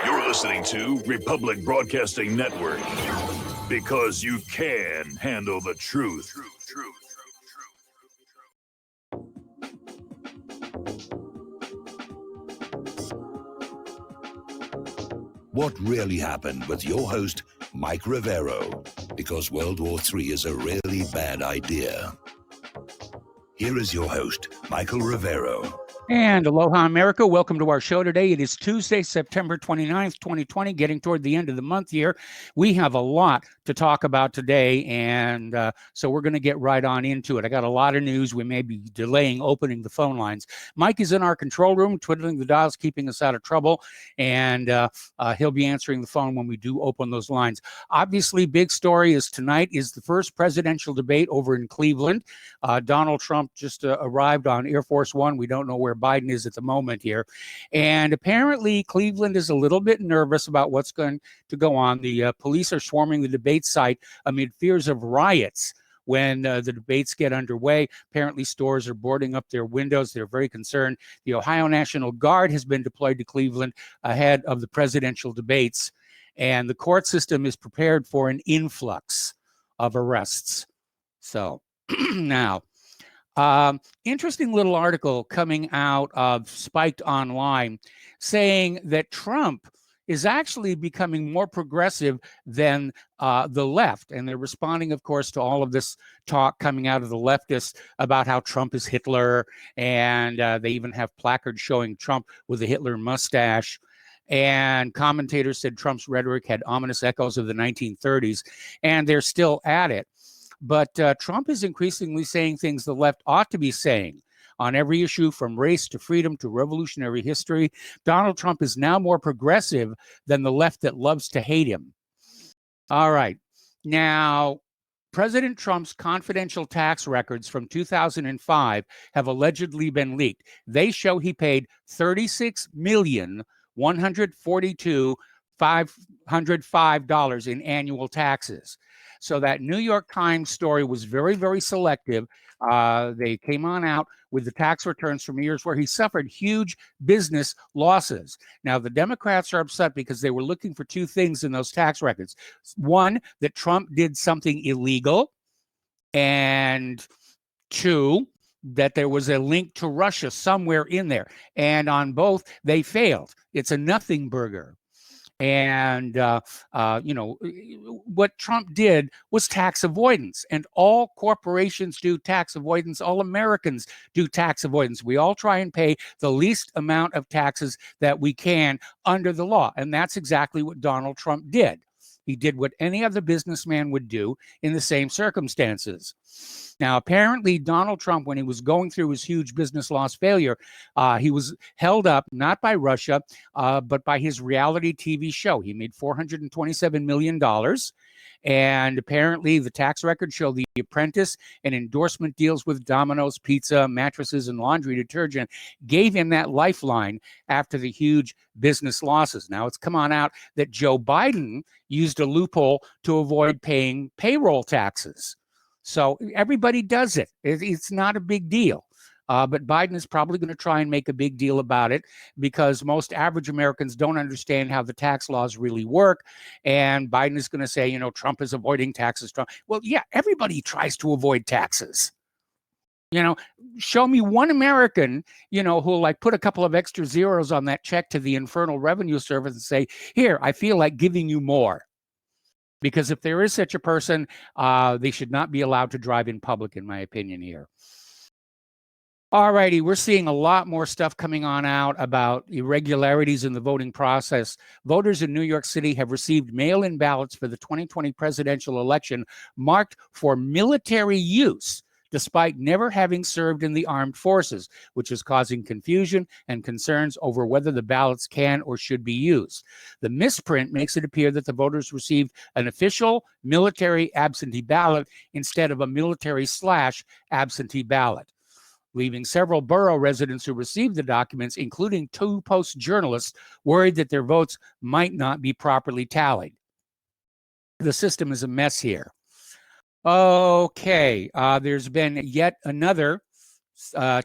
You're listening to Republic Broadcasting Network because you can handle the truth. What really happened with your host, Mike Rivero, because World War III is a really bad idea. Here is your host, Michael Rivero. And aloha, America. Welcome to our show today. It is Tuesday, September 29th, 2020, getting toward the end of the month here. We have a lot to talk about today, and so we're going to get right on into it. I got a lot of news. We may be delaying opening the phone lines. Mike is in our control room, twiddling the dials, keeping us out of trouble, and he'll be answering the phone when we do open those lines. Obviously, big story is tonight is the first presidential debate over in Cleveland. Donald Trump just arrived on Air Force One. We don't know where Biden is at the moment here. And apparently Cleveland is a little bit nervous about what's going to go on. The police are swarming the debate site amid fears of riots when the debates get underway. Apparently stores are boarding up their windows. They're very concerned. The Ohio National Guard has been deployed to Cleveland ahead of the presidential debates. And the court system is prepared for an influx of arrests. So now, interesting little article coming out of Spiked Online saying that Trump is actually becoming more progressive than the left. And they're responding, of course, to all of this talk coming out of the leftists about how Trump is Hitler. And they even have placards showing Trump with a Hitler mustache. And commentators said Trump's rhetoric had ominous echoes of the 1930s, and they're still at it. But Trump is increasingly saying things the left ought to be saying on every issue, from race to freedom to revolutionary history. Donald Trump is now more progressive than the left that loves to hate him. All right. Now, President Trump's confidential tax records from 2005 have allegedly been leaked. They show he paid $36,142,505 in annual taxes. So that New York Times story was very, very selective. They came on out with the tax returns from years where he suffered huge business losses. Now, the Democrats are upset because they were looking for two things in those tax records. One, that Trump did something illegal, and two, that there was a link to Russia somewhere in there. And on both, they failed. It's a nothing burger. And, what Trump did was tax avoidance. And all corporations do tax avoidance. All Americans do tax avoidance. We all try and pay the least amount of taxes that we can under the law. And that's exactly what Donald Trump did. He did what any other businessman would do in the same circumstances. Now, apparently, Donald Trump, when he was going through his huge business loss failure, he was held up not by Russia, but by his reality TV show. He made $427 million. And apparently, the tax records show The Apprentice and endorsement deals with Domino's Pizza, mattresses, and laundry detergent gave him that lifeline after the huge business losses. Now, it's come on out that Joe Biden used a loophole to avoid paying payroll taxes. So everybody does it. It's not a big deal. But Biden is probably going to try and make a big deal about it because most average Americans don't understand how the tax laws really work. And Biden is going to say, Trump is avoiding taxes. Well, yeah, everybody tries to avoid taxes. Show me one American, who'll like put a couple of extra zeros on that check to the Internal Revenue Service and say, here, I feel like giving you more. Because if there is such a person, they should not be allowed to drive in public, in my opinion here. All righty, we're seeing a lot more stuff coming on out about irregularities in the voting process. Voters in New York City have received mail-in ballots for the 2020 presidential election marked for military use, despite never having served in the armed forces, which is causing confusion and concerns over whether the ballots can or should be used. The misprint makes it appear that the voters received an official military absentee ballot instead of a military/absentee ballot, leaving several borough residents who received the documents, including two Post journalists, worried that their votes might not be properly tallied. The system is a mess here. Okay, there's been yet another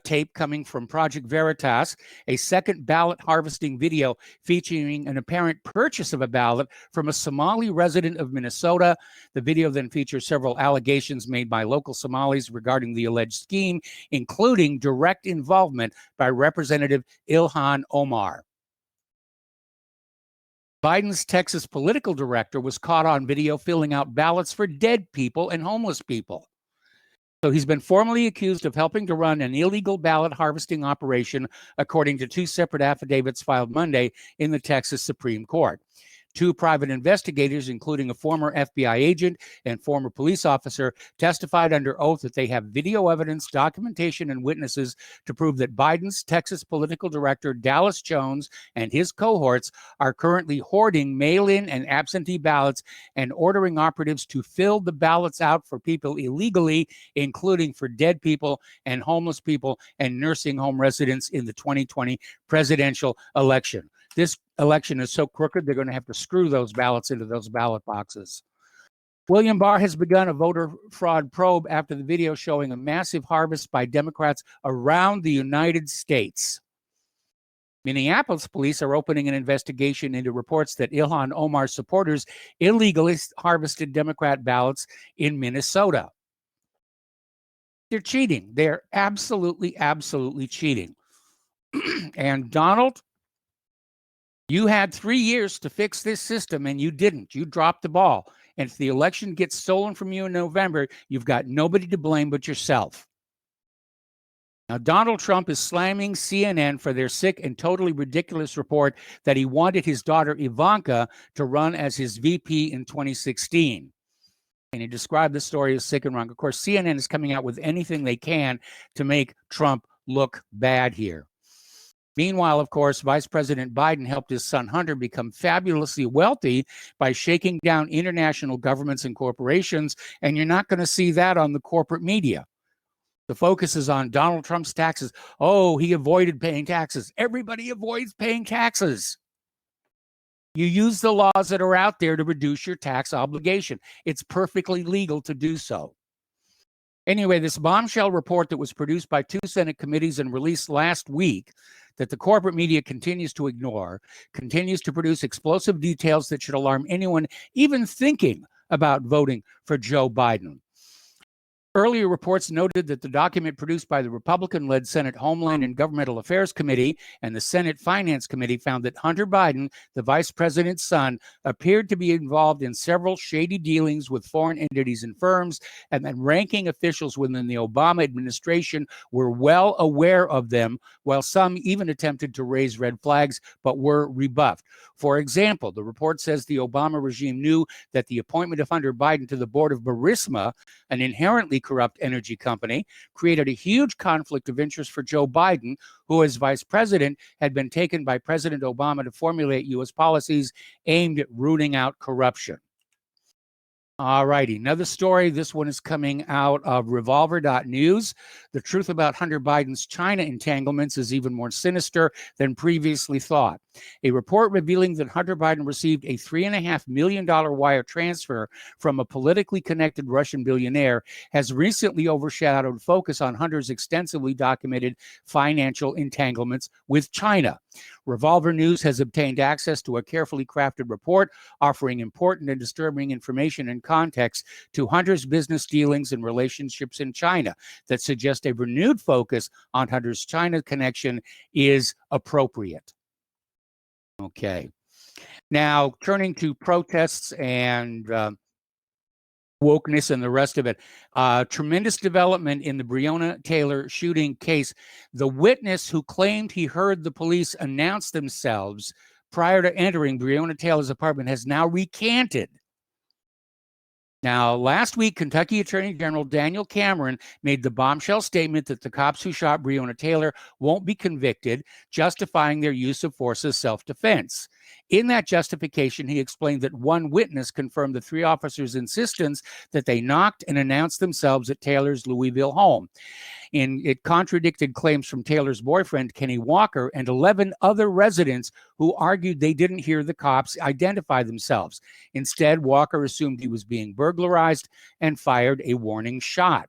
tape coming from Project Veritas, a second ballot harvesting video featuring an apparent purchase of a ballot from a Somali resident of Minnesota. The video then features several allegations made by local Somalis regarding the alleged scheme, including direct involvement by Representative Ilhan Omar. Biden's Texas political director was caught on video filling out ballots for dead people and homeless people. So he's been formally accused of helping to run an illegal ballot harvesting operation, according to two separate affidavits filed Monday in the Texas Supreme Court. Two private investigators, including a former FBI agent and former police officer, testified under oath that they have video evidence, documentation, and witnesses to prove that Biden's Texas political director, Dallas Jones, and his cohorts are currently hoarding mail-in and absentee ballots and ordering operatives to fill the ballots out for people illegally, including for dead people and homeless people and nursing home residents in the 2020 presidential election. This election is so crooked, they're going to have to screw those ballots into those ballot boxes. William Barr has begun a voter fraud probe after the video showing a massive harvest by Democrats around the United States. Minneapolis police are opening an investigation into reports that Ilhan Omar supporters illegally harvested Democrat ballots in Minnesota. They're cheating. They're absolutely cheating. And Donald, you had 3 years to fix this system, and you didn't. You dropped the ball. And if the election gets stolen from you in November, you've got nobody to blame but yourself. Now, Donald Trump is slamming CNN for their sick and totally ridiculous report that he wanted his daughter Ivanka to run as his VP in 2016. And he described the story as sick and wrong. Of course, CNN is coming out with anything they can to make Trump look bad here. Meanwhile, of course, Vice President Biden helped his son Hunter become fabulously wealthy by shaking down international governments and corporations, and you're not going to see that on the corporate media. The focus is on Donald Trump's taxes. Oh, he avoided paying taxes. Everybody avoids paying taxes. You use the laws that are out there to reduce your tax obligation. It's perfectly legal to do so. Anyway, this bombshell report that was produced by two Senate committees and released last week that the corporate media continues to ignore, continues to produce explosive details that should alarm anyone even thinking about voting for Joe Biden. Earlier reports noted that the document produced by the Republican-led Senate Homeland and Governmental Affairs Committee and the Senate Finance Committee found that Hunter Biden, the vice president's son, appeared to be involved in several shady dealings with foreign entities and firms, and that ranking officials within the Obama administration were well aware of them, while some even attempted to raise red flags but were rebuffed. For example, the report says the Obama regime knew that the appointment of Hunter Biden to the board of Burisma, an inherently corrupt energy company, created a huge conflict of interest for Joe Biden, who as vice president had been taken by President Obama to formulate U.S. policies aimed at rooting out corruption. All righty, another story. This one is coming out of Revolver.news. The truth about Hunter Biden's China entanglements is even more sinister than previously thought. A report revealing that Hunter Biden received a $3.5 million wire transfer from a politically connected Russian billionaire has recently overshadowed focus on Hunter's extensively documented financial entanglements with China. Revolver News has obtained access to a carefully crafted report offering important and disturbing information and context to Hunter's business dealings and relationships in China that suggest a renewed focus on Hunter's China connection is appropriate. Okay. Now, turning to protests and wokeness and the rest of it. Tremendous development in the Breonna Taylor shooting case. The witness who claimed he heard the police announce themselves prior to entering Breonna Taylor's apartment has now recanted. Now, last week, Kentucky Attorney General Daniel Cameron made the bombshell statement that the cops who shot Breonna Taylor won't be convicted, justifying their use of force as self-defense. In that justification, he explained that one witness confirmed the three officers' insistence that they knocked and announced themselves at Taylor's Louisville home. And it contradicted claims from Taylor's boyfriend, Kenny Walker, and 11 other residents who argued they didn't hear the cops identify themselves. Instead, Walker assumed he was being burglarized and fired a warning shot.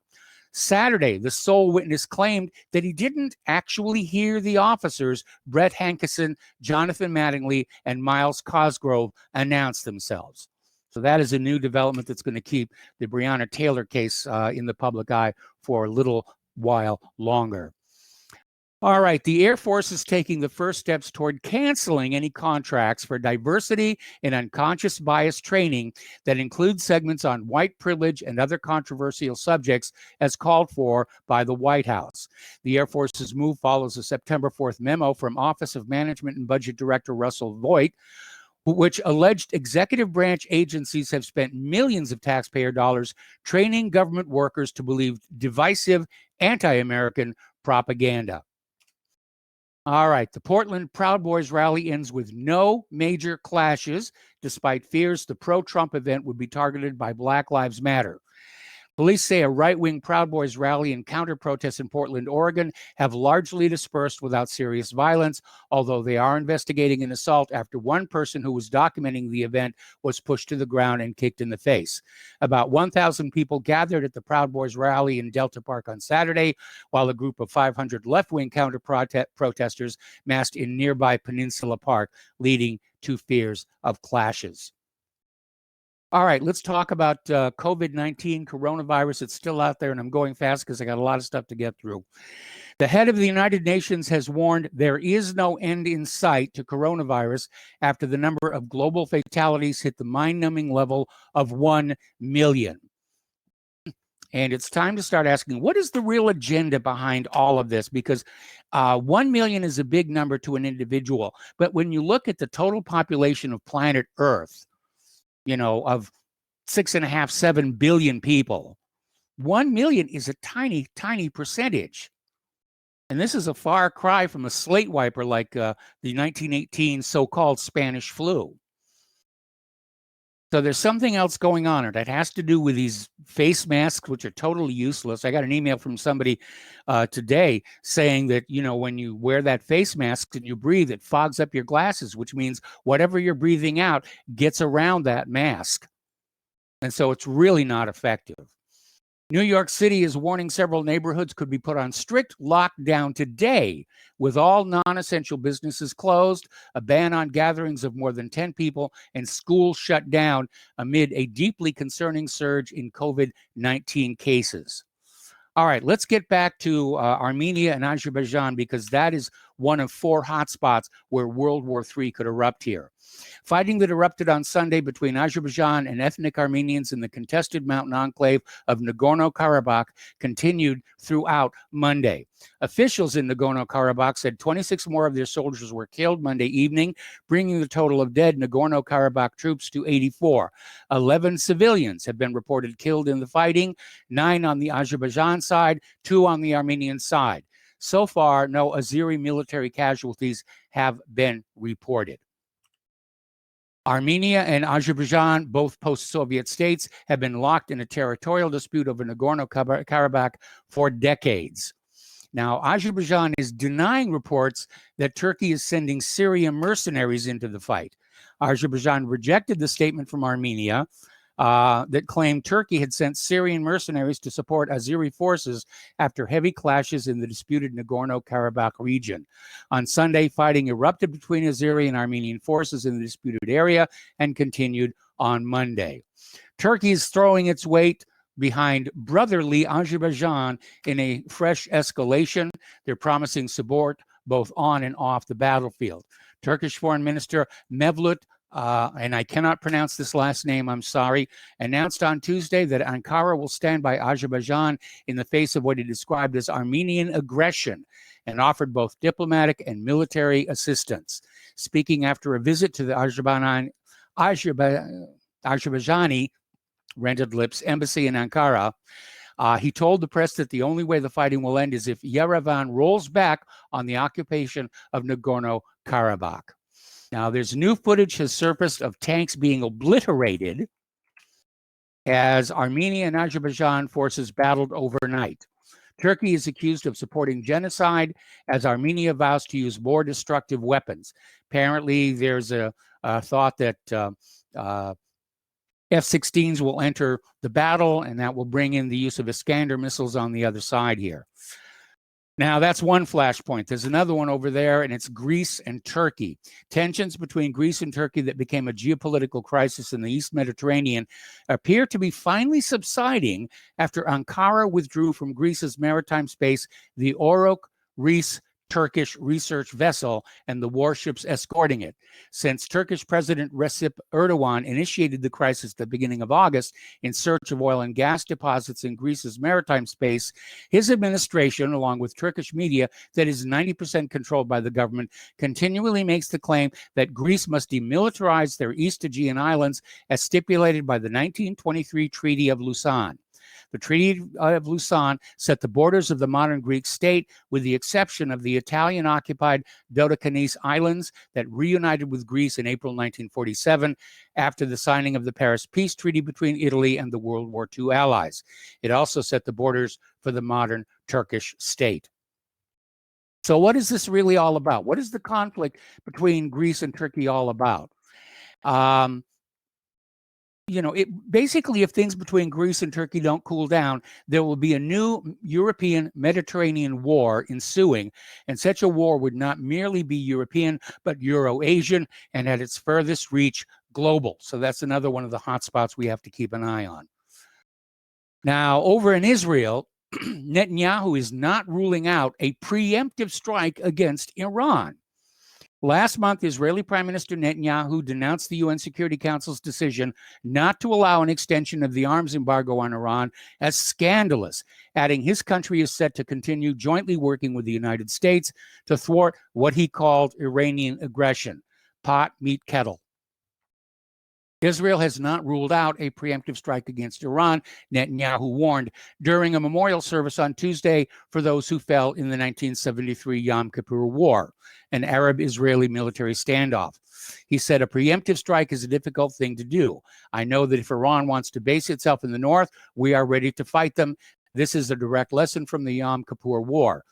Saturday, the sole witness claimed that he didn't actually hear the officers, Brett Hankison, Jonathan Mattingly, and Miles Cosgrove, announce themselves. So that is a new development that's going to keep the Breonna Taylor case in the public eye for a little while longer. All right, the Air Force is taking the first steps toward canceling any contracts for diversity and unconscious bias training that include segments on white privilege and other controversial subjects as called for by the White House. The Air Force's move follows a September 4th memo from Office of Management and Budget Director Russell Voigt, which alleged executive branch agencies have spent millions of taxpayer dollars training government workers to believe divisive, anti-American propaganda. All right, the Portland Proud Boys rally ends with no major clashes, despite fears the pro-Trump event would be targeted by Black Lives Matter. Police say a right-wing Proud Boys rally and counter-protests in Portland, Oregon have largely dispersed without serious violence, although they are investigating an assault after one person who was documenting the event was pushed to the ground and kicked in the face. About 1,000 people gathered at the Proud Boys rally in Delta Park on Saturday, while a group of 500 left-wing counter-protesters massed in nearby Peninsula Park, leading to fears of clashes. All right, let's talk about COVID-19, coronavirus. It's still out there, and I'm going fast because I got a lot of stuff to get through. The head of the United Nations has warned there is no end in sight to coronavirus after the number of global fatalities hit the mind-numbing level of 1 million. And it's time to start asking, what is the real agenda behind all of this? Because 1 million is a big number to an individual. But when you look at the total population of planet Earth, of 6.5, 7 billion people, 1 million is a tiny, tiny percentage. And this is a far cry from a slate wiper like the 1918 so-called Spanish flu. So there's something else going on, and it has to do with these face masks, which are totally useless. I got an email from somebody today saying that, when you wear that face mask and you breathe, it fogs up your glasses, which means whatever you're breathing out gets around that mask. And so it's really not effective. New York City is warning several neighborhoods could be put on strict lockdown today, with all non-essential businesses closed, a ban on gatherings of more than 10 people, and schools shut down amid a deeply concerning surge in COVID-19 cases. All right, let's get back to Armenia and Azerbaijan, because that is one of 4 hotspots where World War III could erupt here. Fighting that erupted on Sunday between Azerbaijan and ethnic Armenians in the contested mountain enclave of Nagorno-Karabakh continued throughout Monday. Officials in Nagorno-Karabakh said 26 more of their soldiers were killed Monday evening, bringing the total of dead Nagorno-Karabakh troops to 84. 11 civilians have been reported killed in the fighting, 9 on the Azerbaijan side, 2 on the Armenian side. So far, no Azeri military casualties have been reported. Armenia and Azerbaijan, both post-Soviet states, have been locked in a territorial dispute over Nagorno-Karabakh for decades. Now, Azerbaijan is denying reports that Turkey is sending Syrian mercenaries into the fight. Azerbaijan rejected the statement from Armenia that claimed Turkey had sent Syrian mercenaries to support Azeri forces after heavy clashes in the disputed Nagorno-Karabakh region. On Sunday, fighting erupted between Azeri and Armenian forces in the disputed area and continued on Monday. Turkey is throwing its weight behind brotherly Azerbaijan in a fresh escalation. They're promising support both on and off the battlefield. Turkish Foreign Minister Mevlut and I cannot pronounce this last name, I'm sorry, announced on Tuesday that Ankara will stand by Azerbaijan in the face of what he described as Armenian aggression, and offered both diplomatic and military assistance. Speaking after a visit to the Azerbaijani Rented Lips embassy in Ankara, he told the press that the only way the fighting will end is if Yerevan rolls back on the occupation of Nagorno-Karabakh. Now, there's new footage has surfaced of tanks being obliterated as Armenia and Azerbaijan forces battled overnight. Turkey is accused of supporting genocide as Armenia vows to use more destructive weapons. Apparently, there's a thought that F-16s will enter the battle, and that will bring in the use of Iskander missiles on the other side here. Now, that's one flashpoint. There's another one over there, and it's Greece and Turkey. Tensions between Greece and Turkey that became a geopolitical crisis in the East Mediterranean appear to be finally subsiding after Ankara withdrew from Greece's maritime space the Orok Reis Turkish research vessel and the warships escorting it. Since Turkish President Recep Erdogan initiated the crisis at the beginning of August in search of oil and gas deposits in Greece's maritime space, his administration, along with Turkish media that is 90% controlled by the government, continually makes the claim that Greece must demilitarize their East Aegean islands as stipulated by the 1923 Treaty of Lausanne. The Treaty of Lausanne set the borders of the modern Greek state, with the exception of the Italian-occupied Dodecanese Islands that reunited with Greece in April 1947 after the signing of the Paris Peace Treaty between Italy and the World War II allies. It also set the borders for the modern Turkish state. So what is this really all about? What is the conflict between Greece and Turkey all about? Basically, if things between Greece and Turkey don't cool down, there will be a new European Mediterranean war ensuing. And such a war would not merely be European, but Euro-Asian, and at its furthest reach, global. So that's another one of the hotspots we have to keep an eye on. Now, over in Israel, Netanyahu is not ruling out a preemptive strike against Iran. Last month, Israeli Prime Minister Netanyahu denounced the UN Security Council's decision not to allow an extension of the arms embargo on Iran as scandalous, adding his country is set to continue jointly working with the United States to thwart what he called Iranian aggression. Pot, meet, kettle. Israel has not ruled out a preemptive strike against Iran, Netanyahu warned during a memorial service on Tuesday for those who fell in the 1973 Yom Kippur War, an Arab-Israeli military standoff. He said, a preemptive strike is a difficult thing to do. I know that if Iran wants to base itself in the north, we are ready to fight them. This is a direct lesson from the Yom Kippur War.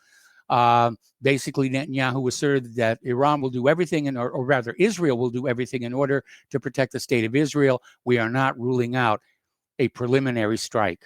Basically, Netanyahu asserted that Iran will do everything, or rather Israel will do everything in order to protect the state of Israel. We are not ruling out a preliminary strike.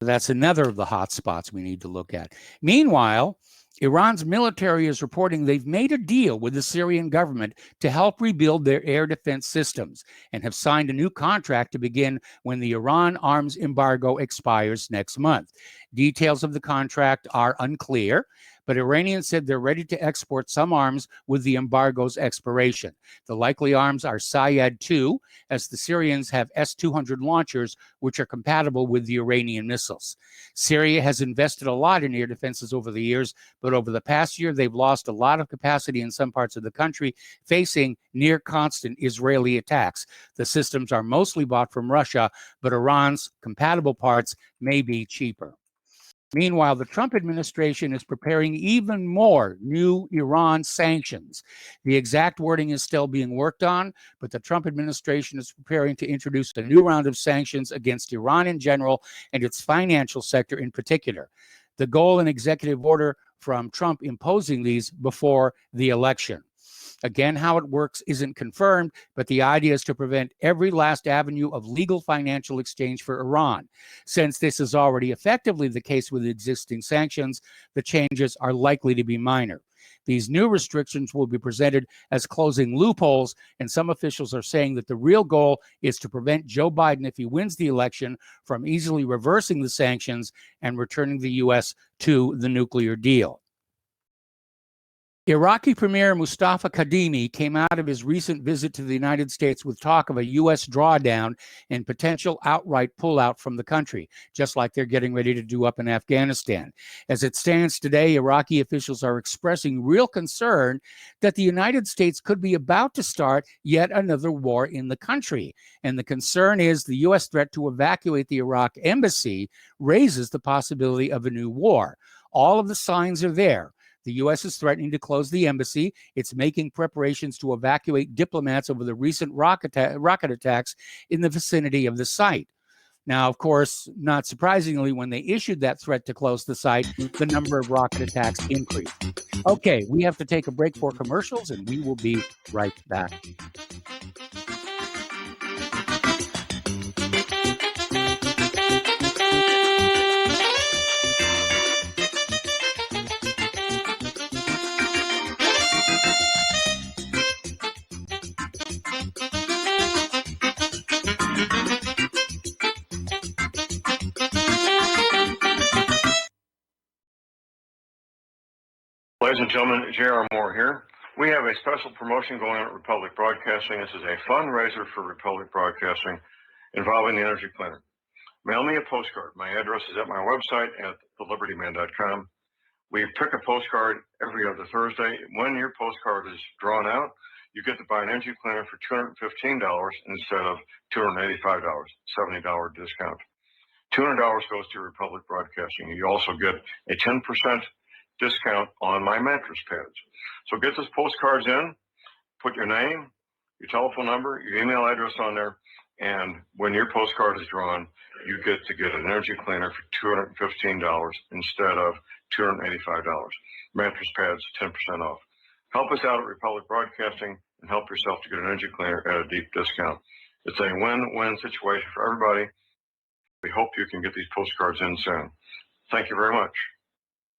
That's another of the hot spots we need to look at. Meanwhile, Iran's military is reporting they've made a deal with the Syrian government to help rebuild their air defense systems and have signed a new contract to begin when the Iran arms embargo expires next month. Details of the contract are unclear, but Iranians said they're ready to export some arms with the embargo's expiration. The likely arms are Sayed-2, as the Syrians have S-200 launchers, which are compatible with the Iranian missiles. Syria has invested a lot in air defenses over the years, but over the past year, they've lost a lot of capacity in some parts of the country, facing near constant Israeli attacks. The systems are mostly bought from Russia, but Iran's compatible parts may be cheaper. Meanwhile, the Trump administration is preparing even more new Iran sanctions. The exact wording is still being worked on, but the Trump administration is preparing to introduce a new round of sanctions against Iran in general and its financial sector in particular. The goal, an executive order from Trump imposing these before the election. Again, how it works isn't confirmed, but the idea is to prevent every last avenue of legal financial exchange for Iran. Since this is already effectively the case with existing sanctions, the changes are likely to be minor. These new restrictions will be presented as closing loopholes, and some officials are saying that the real goal is to prevent Joe Biden, if he wins the election, from easily reversing the sanctions and returning the U.S. to the nuclear deal. Iraqi Premier Mustafa Kadhimi came out of his recent visit to the United States with talk of a U.S. drawdown and potential outright pullout from the country, just like they're getting ready to do up in Afghanistan. As it stands today, Iraqi officials are expressing real concern that the United States could be about to start yet another war in the country. And the concern is the U.S. threat to evacuate the Iraq embassy raises the possibility of a new war. All of the signs are there. The U.S. is threatening to close the embassy. It's making preparations to evacuate diplomats over the recent rocket attacks in the vicinity of the site. Now, of course, not surprisingly, when they issued that threat to close the site, the number of rocket attacks increased. Okay, we have to take a break for commercials, and we will be right back. and gentlemen, J.R. Moore here. We have a special promotion going on at Republic Broadcasting. This is a fundraiser for Republic Broadcasting involving the Energy Cleaner. Mail me a postcard. My address is at my website at thelibertyman.com. We pick a postcard every other Thursday. When your postcard is drawn out, you get to buy an Energy Cleaner for $215 instead of $285, $70 discount. $200 goes to Republic Broadcasting. You also get a 10% discount on my mattress pads. So get those postcards in, put your name, your telephone number, your email address on there, and when your postcard is drawn, you get to get an Energy Cleaner for $215 instead of $285. Mattress pads, 10% off. Help us out at Republic Broadcasting and help yourself to get an Energy Cleaner at a deep discount. It's a win-win situation for everybody. We hope you can get these postcards in soon. Thank you very much.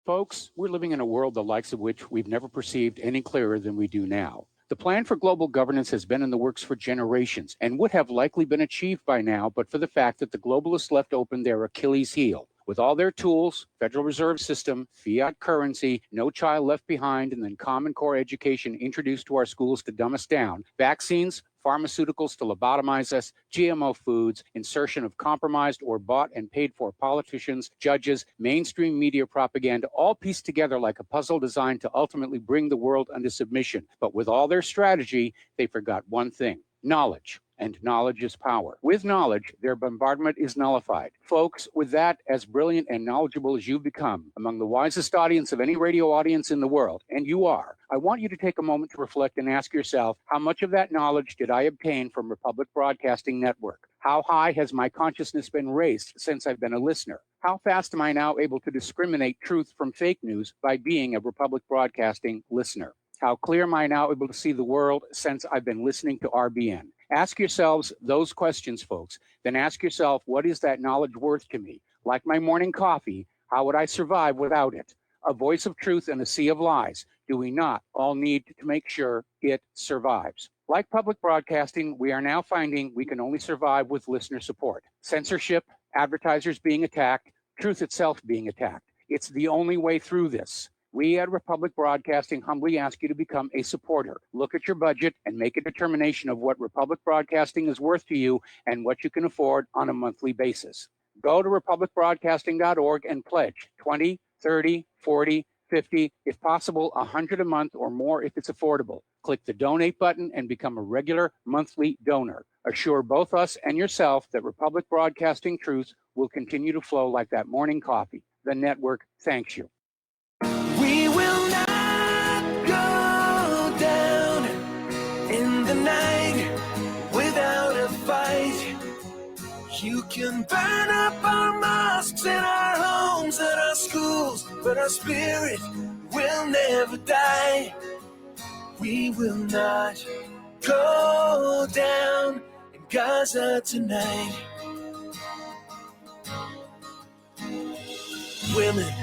Folks, we're living in a world the likes of which we've never perceived any clearer than we do now. The plan for global governance has been in the works for generations and would have likely been achieved by now, but for the fact that the globalists left open their Achilles heel. With all their tools, Federal Reserve System, fiat currency, no child left behind, and then Common Core education introduced to our schools to dumb us down, vaccines, pharmaceuticals to lobotomize us, GMO foods, insertion of compromised or bought and paid for politicians, judges, mainstream media propaganda, all pieced together like a puzzle designed to ultimately bring the world under submission. But with all their strategy, they forgot one thing: knowledge. And knowledge is power. With knowledge, their bombardment is nullified. Folks, with that, as brilliant and knowledgeable as you've become, among the wisest audience of any radio audience in the world, and you are, I want you to take a moment to reflect and ask yourself, how much of that knowledge did I obtain from Republic Broadcasting Network? How high has my consciousness been raised since I've been a listener? How fast am I now able to discriminate truth from fake news by being a Republic Broadcasting listener? How clear am I now able to see the world since I've been listening to RBN? Ask yourselves those questions, folks. Then ask yourself, what is that knowledge worth to me? Like my morning coffee, how would I survive without it? A voice of truth in a sea of lies. Do we not all need to make sure it survives? Like public broadcasting, we are now finding we can only survive with listener support. Censorship, advertisers being attacked, truth itself being attacked. It's the only way through this. We at Republic Broadcasting humbly ask you to become a supporter. Look at your budget and make a determination of what Republic Broadcasting is worth to you and what you can afford on a monthly basis. Go to republicbroadcasting.org and pledge 20, 30, 40, 50, if possible, 100 a month or more if it's affordable. Click the donate button and become a regular monthly donor. Assure both us and yourself that Republic Broadcasting truth will continue to flow like that morning coffee. The network thanks you. We will not go down in the night without a fight. You can burn up our mosques and our homes and our schools, but our spirit will never die. We will not go down in Gaza tonight. Women.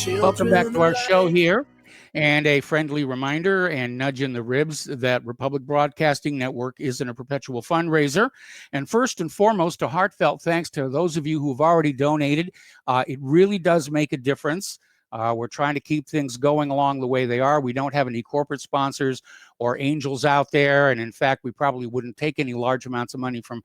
Welcome back to our show here. And a friendly reminder and nudge in the ribs that Republic Broadcasting Network isn't a perpetual fundraiser. And first and foremost, a heartfelt thanks to those of you who've already donated. It really does make a difference. We're trying to keep things going along the way they are. We don't have any corporate sponsors or angels out there. And in fact, we probably wouldn't take any large amounts of money from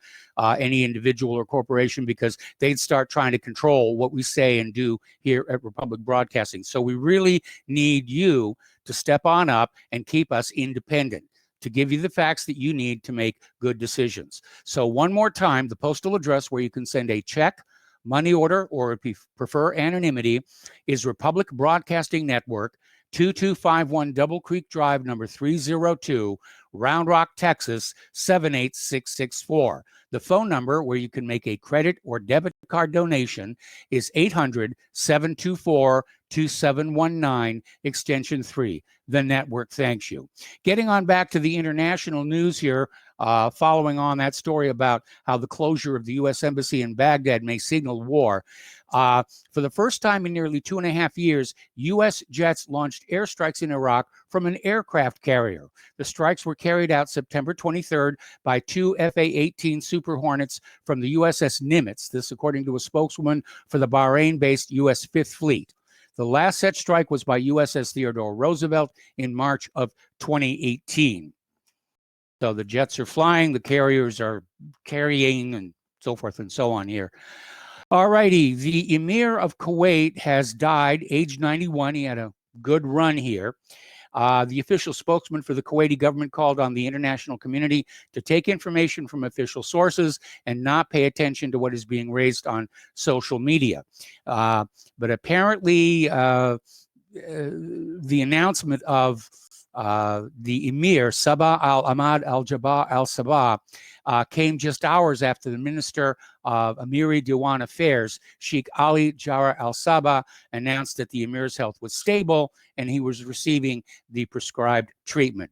any individual or corporation because they'd start trying to control what we say and do here at Republic Broadcasting. So we really need you to step on up and keep us independent, to give you the facts that you need to make good decisions. So one more time, the postal address where you can send a check, money order, or if you prefer anonymity, is Republic Broadcasting Network, 2251 Double Creek Drive, number 302, Round Rock, Texas, 78664. The phone number where you can make a credit or debit card donation is 800-724-2719, extension 3. The network thanks you. Getting on back to the international news here, following on that story about how the closure of the U.S. Embassy in Baghdad may signal war. For the first time in nearly 2.5 years, U.S. jets launched airstrikes in Iraq from an aircraft carrier. The strikes were carried out September 23rd by 2 FA-18 Super Hornets from the USS Nimitz, this according to a spokeswoman for the Bahrain-based U.S. Fifth Fleet. The last such strike was by USS Theodore Roosevelt in March of 2018. So the jets are flying, the carriers are carrying, and so forth and so on here. All righty, the Emir of Kuwait has died, age 91. He had a good run here. The official spokesman for the Kuwaiti government called on the international community to take information from official sources and not pay attention to what is being raised on social media. But apparently, the announcement of the Emir, Sabah al-Ahmad al-Jabbar al-Sabah, came just hours after the Minister of Amiri Diwan Affairs, Sheikh Ali Jarrah al-Sabah, announced that the Emir's health was stable and he was receiving the prescribed treatment.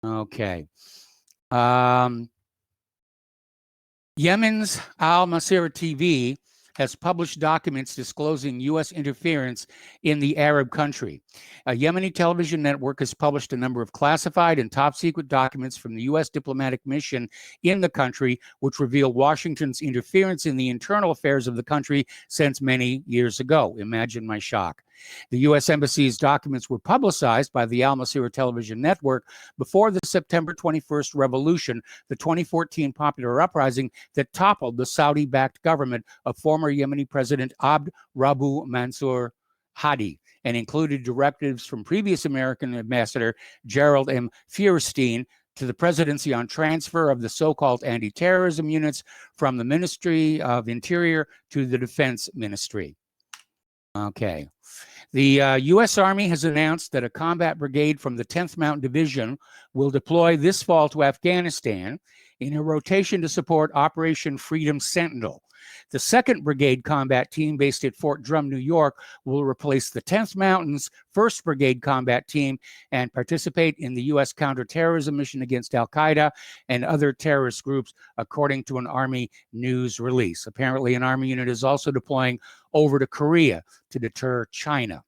Okay. Yemen's Al Masirah TV has published documents disclosing U.S. interference in the Arab country. A Yemeni television network has published a number of classified and top-secret documents from the U.S. diplomatic mission in the country, which reveal Washington's interference in the internal affairs of the country since many years ago. Imagine my shock. The U.S. Embassy's documents were publicized by the Al Masirah television network before the September 21st revolution, the 2014 popular uprising that toppled the Saudi-backed government of former Yemeni President Abd Rabbu Mansur Hadi, and included directives from previous American ambassador Gerald M. Feuerstein to the presidency on transfer of the so-called anti-terrorism units from the Ministry of Interior to the Defense Ministry. Okay. The U.S. Army has announced that a combat brigade from the 10th Mountain Division will deploy this fall to Afghanistan in a rotation to support Operation Freedom Sentinel. The 2nd Brigade combat team based at Fort Drum, New York, will replace the 10th Mountain's 1st Brigade combat team and participate in the U.S. counterterrorism mission against al-Qaeda and other terrorist groups, according to an Army news release. Apparently, an Army unit is also deploying over to Korea to deter China.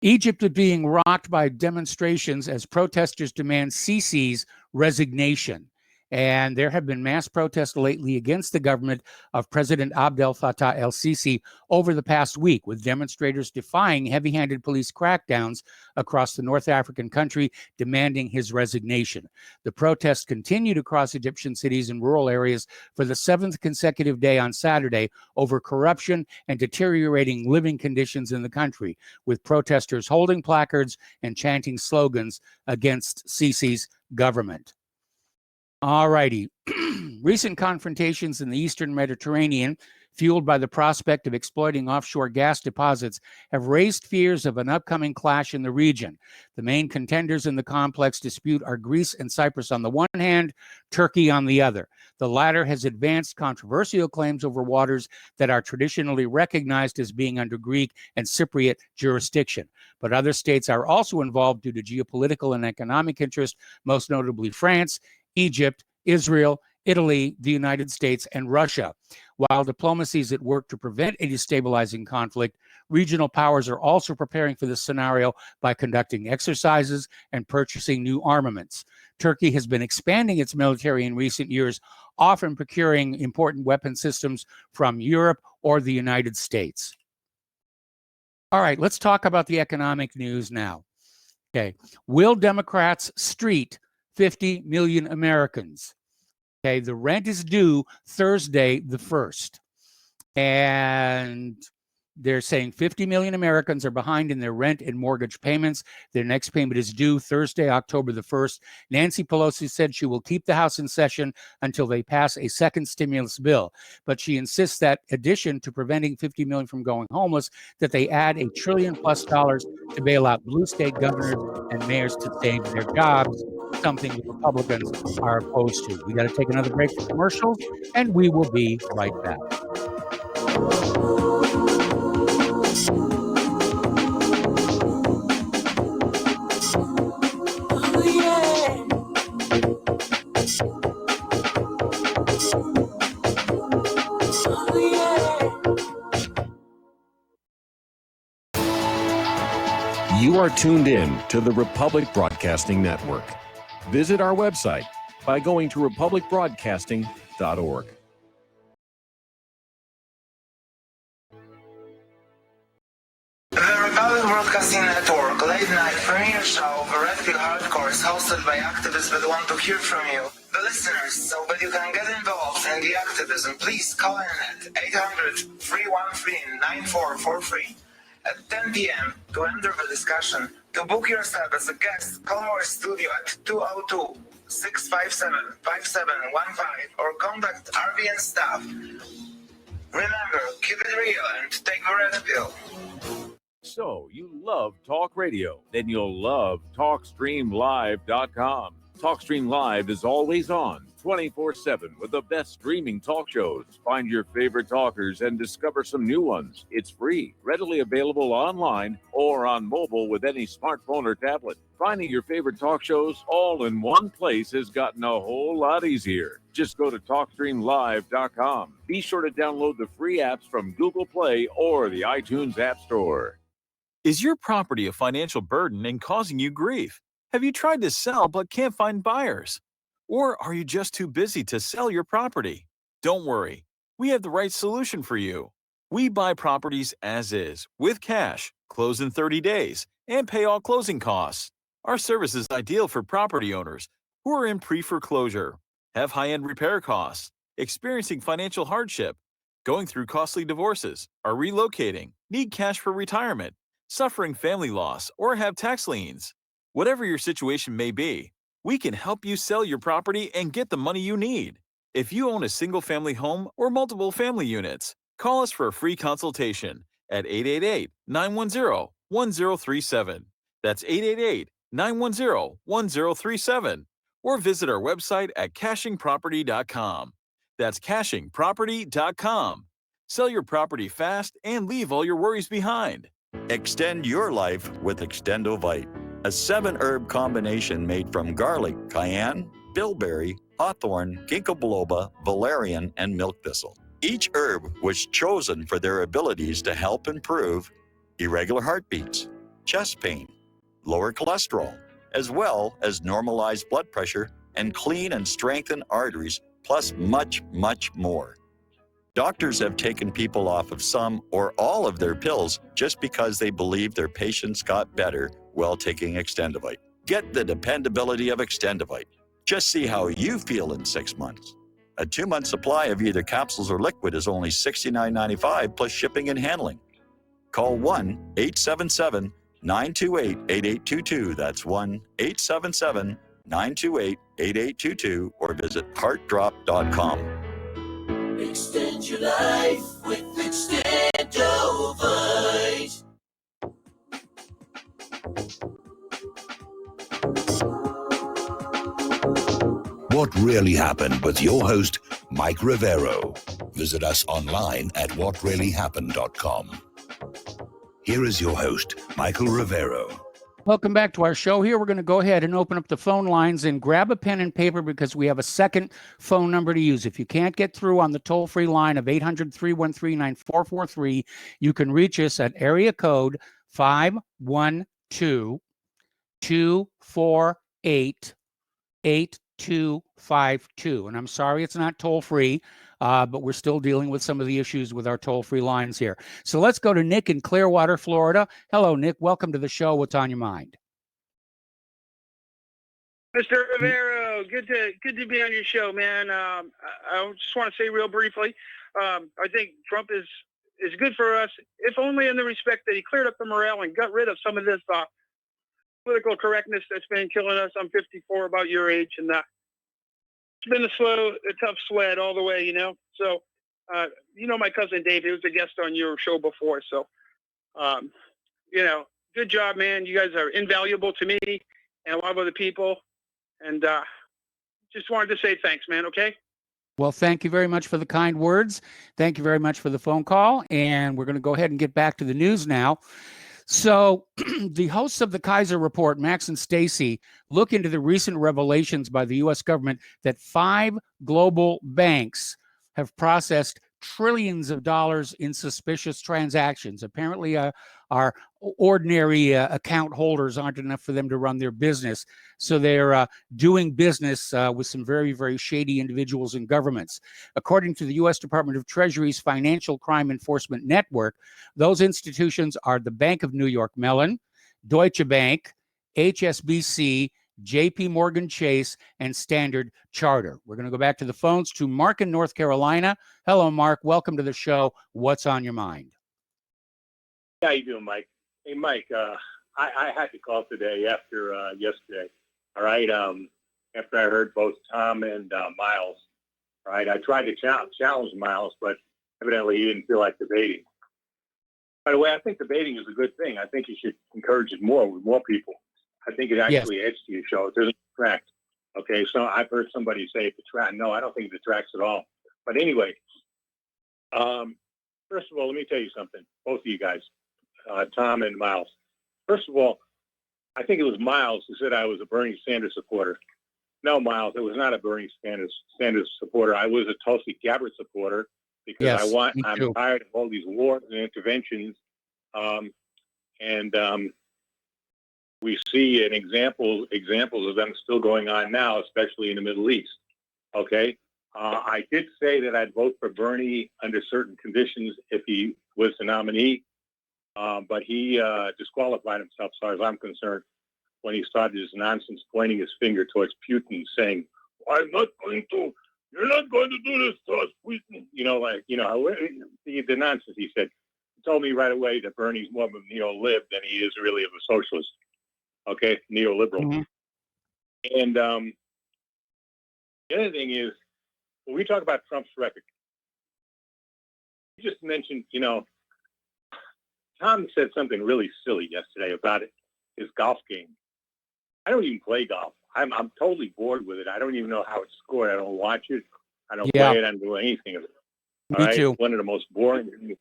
Egypt is being rocked by demonstrations as protesters demand Sisi's resignation. And there have been mass protests lately against the government of President Abdel Fattah el-Sisi over the past week, with demonstrators defying heavy-handed police crackdowns across the North African country, demanding his resignation. The protests continued across Egyptian cities and rural areas for the 7th consecutive day on Saturday over corruption and deteriorating living conditions in the country, with protesters holding placards and chanting slogans against Sisi's government. All righty. Recent confrontations in the Eastern Mediterranean, fueled by the prospect of exploiting offshore gas deposits, have raised fears of an upcoming clash in the region. The main contenders in the complex dispute are Greece and Cyprus on the one hand, Turkey on the other. The latter has advanced controversial claims over waters that are traditionally recognized as being under Greek and Cypriot jurisdiction. But other states are also involved due to geopolitical and economic interest, most notably France, Egypt, Israel, Italy, the United States, and Russia. While diplomacy is at work to prevent a destabilizing conflict, regional powers are also preparing for this scenario by conducting exercises and purchasing new armaments. Turkey has been expanding its military in recent years, often procuring important weapon systems from Europe or the United States. All right, let's talk about the economic news now. Okay, will Democrats street 50 million Americans? Okay, the rent is due Thursday the 1st. And they're saying 50 million Americans are behind in their rent and mortgage payments. Their next payment is due Thursday, October the 1st. Nancy Pelosi said she will keep the House in session until they pass a second stimulus bill. But she insists that addition to preventing 50 million from going homeless, that they add $1 trillion+ to bail out blue state governors and mayors to save their jobs, something the Republicans are opposed to. We got to take another break for commercials, and we will be right back. You are tuned in to the Republic Broadcasting Network. Visit our website by going to republicbroadcasting.org. Broadcasting Network late night premiere show, The Red Pill Hardcore, is hosted by activists that want to hear from you, the listeners. So that you can get involved in the activism, please call in at 800-313-9443 at 10 p.m. to enter the discussion. To book yourself as a guest, call our studio at 202-657-5715 or contact RBN staff. Remember, keep it real and take the red pill. So, you love talk radio? Then you'll love TalkStreamLive.com. TalkStream Live is always on, 24/7, with the best streaming talk shows. Find your favorite talkers and discover some new ones. It's free, readily available online or on mobile with any smartphone or tablet. Finding your favorite talk shows all in one place has gotten a whole lot easier. Just go to TalkStreamLive.com. Be sure to download the free apps from Google Play or the iTunes App Store. Is your property a financial burden and causing you grief? Have you tried to sell but can't find buyers? Or are you just too busy to sell your property? Don't worry, we have the right solution for you. We buy properties as is, with cash, close in 30 days, and pay all closing costs. Our service is ideal for property owners who are in pre-foreclosure, have high-end repair costs, experiencing financial hardship, going through costly divorces, are relocating, need cash for retirement, suffering family loss, or have tax liens. Whatever your situation may be, we can help you sell your property and get the money you need. If you own a single-family home or multiple family units, call us for a free consultation at 888-910-1037. That's 888-910-1037. Or visit our website at cachingproperty.com. That's cachingproperty.com. Sell your property fast and leave all your worries behind. Extend your life with Extendovite, a 7-herb combination made from garlic, cayenne, bilberry, hawthorn, ginkgo biloba, valerian, and milk thistle. Each herb was chosen for their abilities to help improve irregular heartbeats, chest pain, lower cholesterol, as well as normalize blood pressure and clean and strengthen arteries, plus much, much more. Doctors have taken people off of some or all of their pills just because they believe their patients got better while taking Extendovite. Get the dependability of Extendovite. Just see how you feel in 6 months. A 2-month supply of either capsules or liquid is only $69.95 plus shipping and handling. Call 1-877-928-8822. That's 1-877-928-8822 or visit heartdrop.com. Extend your life with Extendovite. What really happened with your host, Mike Rivero. Visit us online at whatreallyhappened.com. Here is your host, Michael Rivero. Welcome back to our show here. We're going to go ahead and open up the phone lines and grab a pen and paper because we have a second phone number to use. If you can't get through on the toll-free line of 800-313-9443, you can reach us at area code 512-248-8252. And I'm sorry it's not toll-free, but we're still dealing with some of the issues with our toll-free lines here. So let's go to Nick in Clearwater, Florida. Hello, Nick. Welcome to the show. What's on your mind? Mr. Rivero, good to be on your show, man. I just want to say real briefly, I think Trump is good for us, if only in the respect that he cleared up the morale and got rid of some of this political correctness that's been killing us. I'm 54, about your age, and it's been a tough sled all the way, you know. So, my cousin Dave, he was a guest on your show before. So, good job, man. You guys are invaluable to me and a lot of other people. And just wanted to say thanks, man. Okay. Well, thank you very much for the kind words. Thank you very much for the phone call. And we're going to go ahead and get back to the news now. So the hosts of the Kaiser Report, Max and Stacy, look into the recent revelations by the U.S. government that 5 global banks have processed trillions of dollars in suspicious transactions. Apparently, a our ordinary account holders aren't enough for them to run their business. So they're doing business with some very, very shady individuals and governments. According to the U.S. Department of Treasury's Financial Crime Enforcement Network, those institutions are the Bank of New York Mellon, Deutsche Bank, HSBC, JP Morgan Chase, and Standard Charter. We're going to go back to the phones to Mark in North Carolina. Hello, Mark. Welcome to the show. What's on your mind? How you doing, Mike? Hey, Mike, I had to call today after yesterday, all right? After I heard both Tom and Miles, all right? I tried to challenge Miles, but evidently he didn't feel like debating. By the way, I think debating is a good thing. I think you should encourage it more with more people. I think it actually adds to your show. It doesn't detract. Okay, so I've heard somebody say it detracts. No, I don't think it detracts at all. But anyway, first of all, let me tell you something, both of you guys, Tom and Miles. First of all, I think it was Miles who said I was a Bernie Sanders supporter. No, Miles, it was not a Bernie Sanders supporter. I was a Tulsi Gabbard supporter because I'm tired of all these wars and interventions. We see examples of them still going on now, especially in the Middle East. Okay. I did say that I'd vote for Bernie under certain conditions if he was the nominee. But he disqualified himself, as far as I'm concerned, when he started his nonsense, pointing his finger towards Putin, saying, you're not going to do this to us, Putin. The nonsense he said. He told me right away that Bernie's more of a neo-lib than he is really of a socialist. Okay, neoliberal. Mm-hmm. And the other thing is, when we talk about Trump's record, you just mentioned, Tom said something really silly yesterday about his golf game. I don't even play golf. I'm totally bored with it. I don't even know how it's scored. I don't watch it. I don't play it. I don't do anything of it. Me too. One of the most boring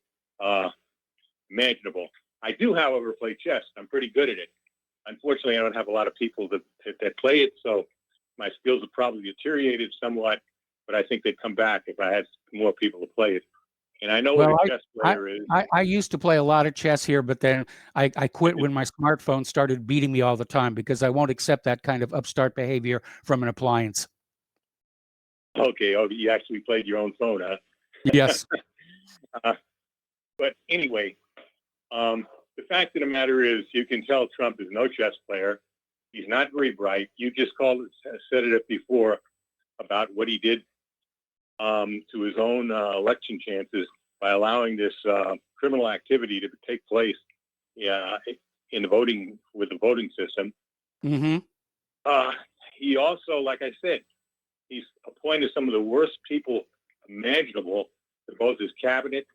imaginable. I do, however, play chess. I'm pretty good at it. Unfortunately, I don't have a lot of people that play it, so my skills have probably deteriorated somewhat, but I think they'd come back if I had more people to play it. And I know what a chess player is. I used to play a lot of chess here, but then I quit when my smartphone started beating me all the time because I won't accept that kind of upstart behavior from an appliance. Okay. Oh, you actually played your own phone, huh? Yes. But anyway, the fact of the matter is you can tell Trump is no chess player. He's not very bright. You just said it before about what he did to his own election chances by allowing this criminal activity to take place in the voting system. Mm-hmm. He also, like I said, he's appointed some of the worst people imaginable to both his cabinet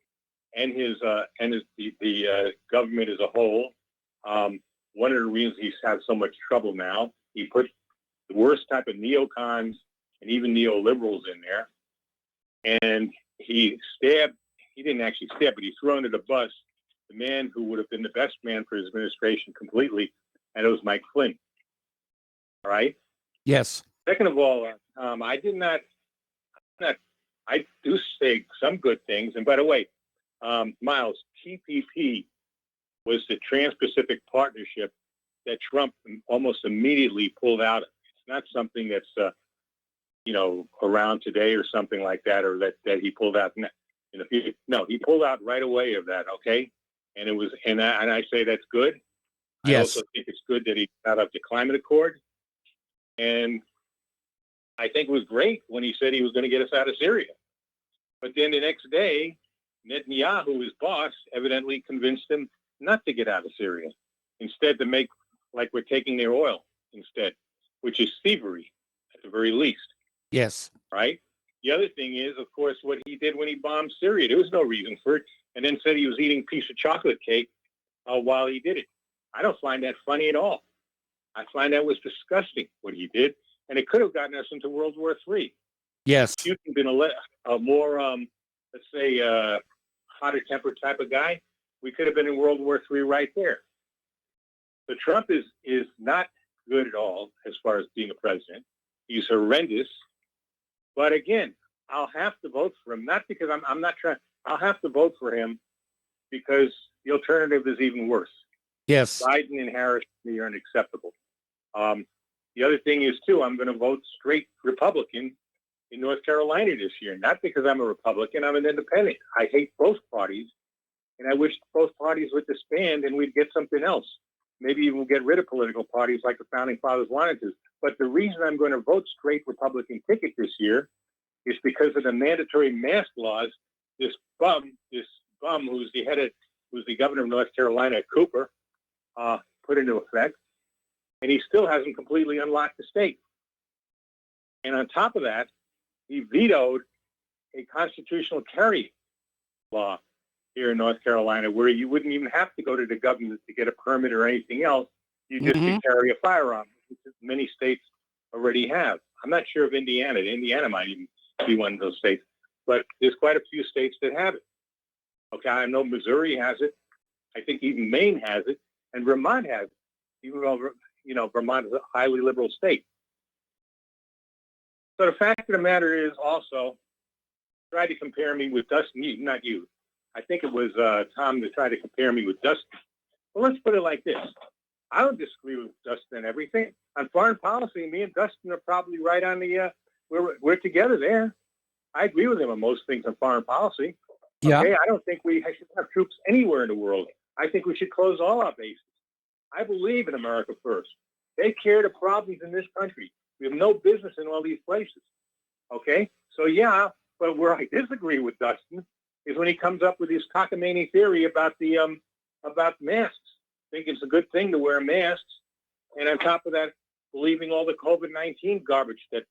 and the government as a whole. One of the reasons he's had so much trouble now, he put the worst type of neocons and even neoliberals in there. And he didn't actually stab, but he threw under the bus the man who would have been the best man for his administration completely, and it was Mike Flynn. All right? Yes. Second of all, I do say some good things. And by the way, Miles, TPP was the Trans-Pacific Partnership that Trump almost immediately pulled out of. It's not something that's around today or something like that, or that he pulled out in the future. No, he pulled out right away of that. Okay, and it was, and I say that's good. Yes. I also think it's good that he got up the climate accord, and I think it was great when he said he was going to get us out of Syria. But then the next day, Netanyahu, his boss, evidently convinced him not to get out of Syria, instead to make like we're taking their oil instead, which is thievery at the very least. Yes. Right? The other thing is, of course, what he did when he bombed Syria. There was no reason for it. And then said he was eating a piece of chocolate cake while he did it. I don't find that funny at all. I find that was disgusting what he did. And it could have gotten us into World War III. Yes. If you'd been a more, let's say, hotter tempered type of guy, we could have been in World War III right there. So Trump is not good at all as far as being a president. He's horrendous. But again, I'll have to vote for him, not because I'm not trying. I'll have to vote for him because the alternative is even worse. Yes. Biden and Harris are unacceptable. The other thing is, too, I'm going to vote straight Republican in North Carolina this year, not because I'm a Republican, I'm an independent. I hate both parties, and I wish both parties would disband and we'd get something else. Maybe even get rid of political parties like the Founding Fathers wanted to. But the reason I'm going to vote straight Republican ticket this year is because of the mandatory mask laws. This bum who's the governor of North Carolina, Cooper, put into effect, and he still hasn't completely unlocked the state. And on top of that, he vetoed a constitutional carry law here in North Carolina, where you wouldn't even have to go to the government to get a permit or anything else. You just could carry a firearm, which many states already have. I'm not sure of Indiana. Indiana might even be one of those states, but there's quite a few states that have it. Okay, I know Missouri has it. I think even Maine has it, and Vermont has it. Even though, Vermont is a highly liberal state. So the fact of the matter is also, tried to compare me with Dustin, not you. I think it was Tom that tried to compare me with Dustin. Well, let's put it like this. I don't disagree with Dustin and everything. On foreign policy, me and Dustin are probably right on the, we're together there. I agree with him on most things on foreign policy. Yeah. Okay, I don't think we should have troops anywhere in the world. I think we should close all our bases. I believe in America first. Take care of the problems in this country. We have no business in all these places. Okay? So, yeah, but where I disagree with Dustin is when he comes up with his cockamamie theory about the about masks. Think it's a good thing to wear masks, and on top of that, believing all the COVID-19 garbage that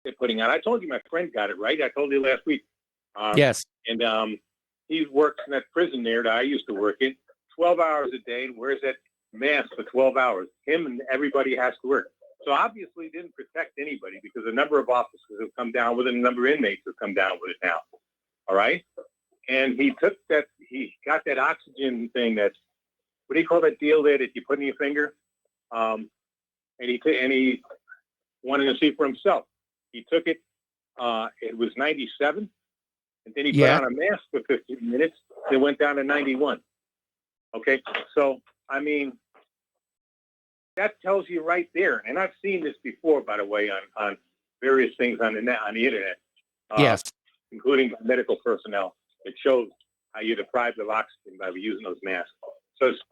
they're putting out. I told you my friend got it right. I told you last week. Yes. And he works in that prison there that I used to work in, 12 hours a day, and wears that mask for 12 hours. Him and everybody has to work. So obviously it didn't protect anybody because a number of officers have come down with it, and a number of inmates have come down with it now. All right? And he got that oxygen thing that's, what do you call that deal there that you put in your finger? And he wanted to see for himself. He took it, it was 97, and then he put on a mask for 15 minutes, and it went down to 91. Okay? So, I mean, that tells you right there, and I've seen this before, by the way, on various things on the internet. Yes. Including medical personnel. It shows how you're deprived of oxygen by using those masks. So it's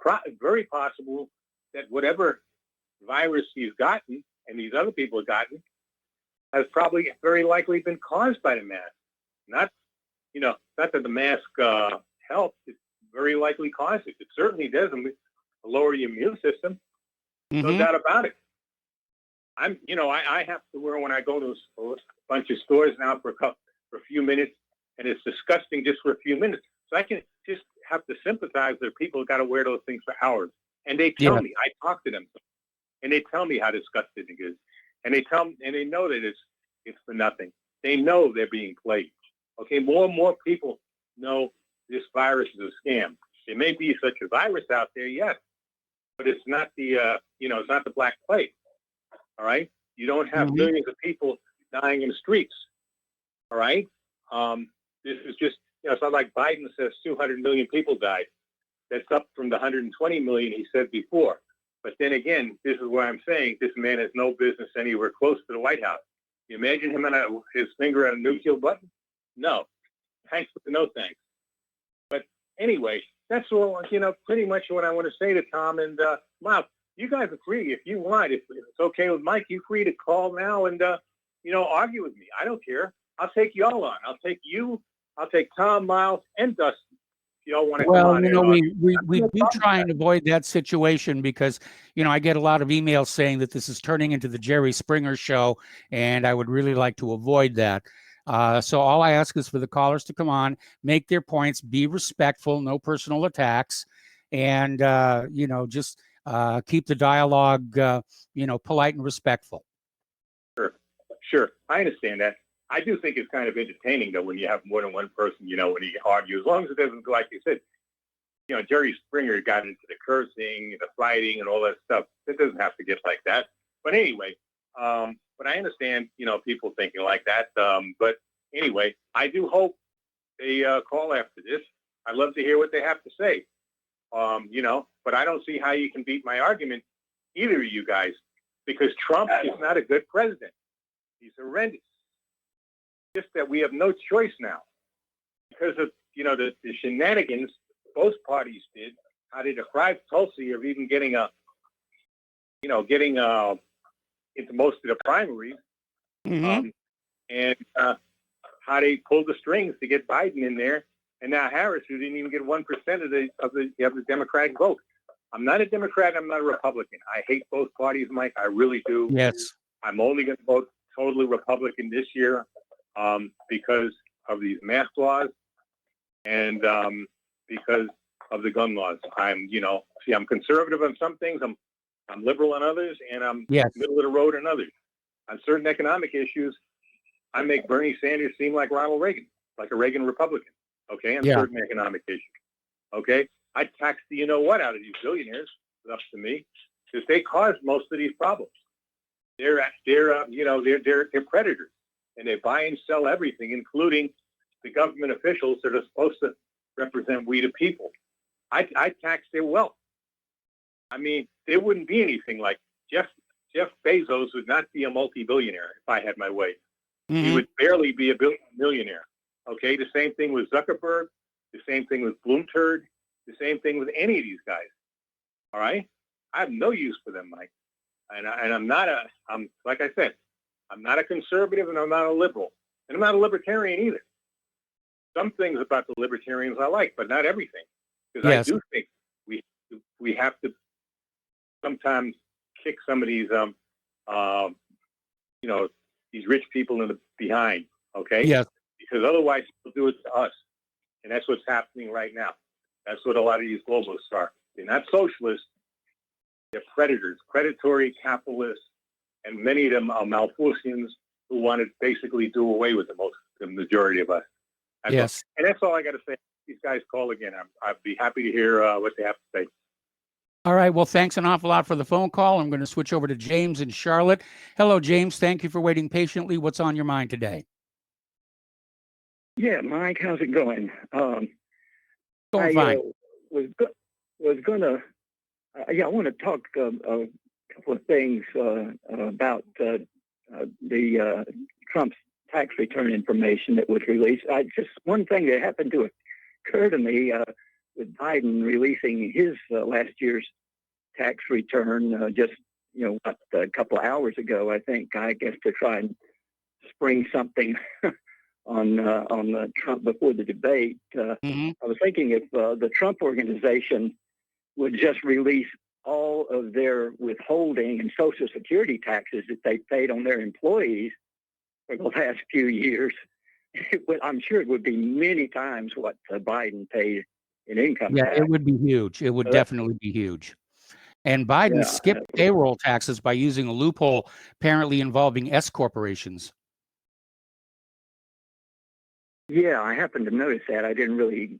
very possible that whatever virus he's gotten and these other people have gotten has probably very likely been caused by the mask. Not that the mask helps. It very likely caused it. It certainly doesn't lower your immune system. No doubt about it. I have to wear when I go to a bunch of stores now for a few minutes, and it's disgusting just for a few minutes. So I can just have to sympathize that people got to wear those things for hours. And they tell me, I talk to them, and they tell me how disgusting it is. And they know that it's for nothing. They know they're being played. Okay, more and more people know this virus is a scam. There may be such a virus out there, yes, but it's not it's not the Black Plague. All right, you don't have millions of people dying in the streets. All right. This is just, it's not like Biden says 200 million people died. That's up from the 120 million he said before. But then again, this is where I'm saying this man has no business anywhere close to the White House. You imagine him on his finger on a nuclear button? No. Thanks, but no thanks. But anyway, that's all, pretty much what I want to say to Tom. And, Mom, you guys are free if you want. If it's okay with Mike, you're free to call now and, argue with me. I don't care. I'll take y'all on. I'll take you. I'll take Tom, Miles, and Dustin. If y'all want to come on. We do try and avoid that situation because, I get a lot of emails saying that this is turning into the Jerry Springer show, and I would really like to avoid that. So all I ask is for the callers to come on, make their points, be respectful, no personal attacks, and, just keep the dialogue, polite and respectful. Sure. I understand that. I do think it's kind of entertaining, though, when you have more than one person, when you argue, as long as it doesn't go like you said. Jerry Springer got into the cursing, the fighting, and all that stuff. It doesn't have to get like that. But anyway, but I understand, people thinking like that. But anyway, I do hope they call after this. I'd love to hear what they have to say. But I don't see how you can beat my argument, either of you guys, because Trump is not a good president. He's horrendous. Just that we have no choice now because of, the shenanigans both parties did, how they deprived Tulsi of even getting into most of the primaries, and how they pulled the strings to get Biden in there, and now Harris, who didn't even get 1% of the Democratic vote. I'm not a Democrat. I'm not a Republican. I hate both parties, Mike. I really do. Yes. I'm only going to vote totally Republican this year because of these mask laws and because of the gun laws. I'm conservative on some things. I'm liberal on others, and I'm middle of the road on others. On certain economic issues, I make Bernie Sanders seem like Ronald Reagan, like a Reagan Republican. Okay, on certain economic issues. Okay, I tax the out of these billionaires. It's up to me because they caused most of these problems. They're predators, and they buy and sell everything, including the government officials that are supposed to represent we the people. I tax their wealth. I mean, there wouldn't be anything like Jeff Bezos would not be a multi-billionaire if I had my way. Mm-hmm. He would barely be a millionaire. Okay, the same thing with Zuckerberg, the same thing with Bloomberg, the same thing with any of these guys. All right, I have no use for them, Mike, and I'm like I said, I'm not a conservative and I'm not a liberal, and I'm not a libertarian either. Some things about the libertarians I like, but not everything, because I do think we have to sometimes kick some of these these rich people in the behind. Okay. Yes. Because otherwise they'll do it to us. And that's what's happening right now. That's what a lot of these globalists are. They're not socialists. They're predators, predatory capitalists, and many of them are Malthusians who want to basically do away with the majority of us. And that's all I got to say. These guys call again. I'd be happy to hear what they have to say. All right. Well, thanks an awful lot for the phone call. I'm going to switch over to James in Charlotte. Hello, James. Thank you for waiting patiently. What's on your mind today? Yeah, Mike, how's it going? Going fine. I want to talk a couple of things about the Trump's tax return information that was released. Just one thing that happened to occur to me with Biden releasing his last year's tax return a couple of hours ago, I guess to try and spring something on Trump before the debate. I was thinking if the Trump organization would just release all of their withholding and Social Security taxes that they paid on their employees for the last few years, I'm sure it would be many times what Biden paid in income tax. It would be huge. It would definitely be huge. And Biden skipped payroll taxes by using a loophole apparently involving S corporations. Yeah, I happened to notice that. I didn't really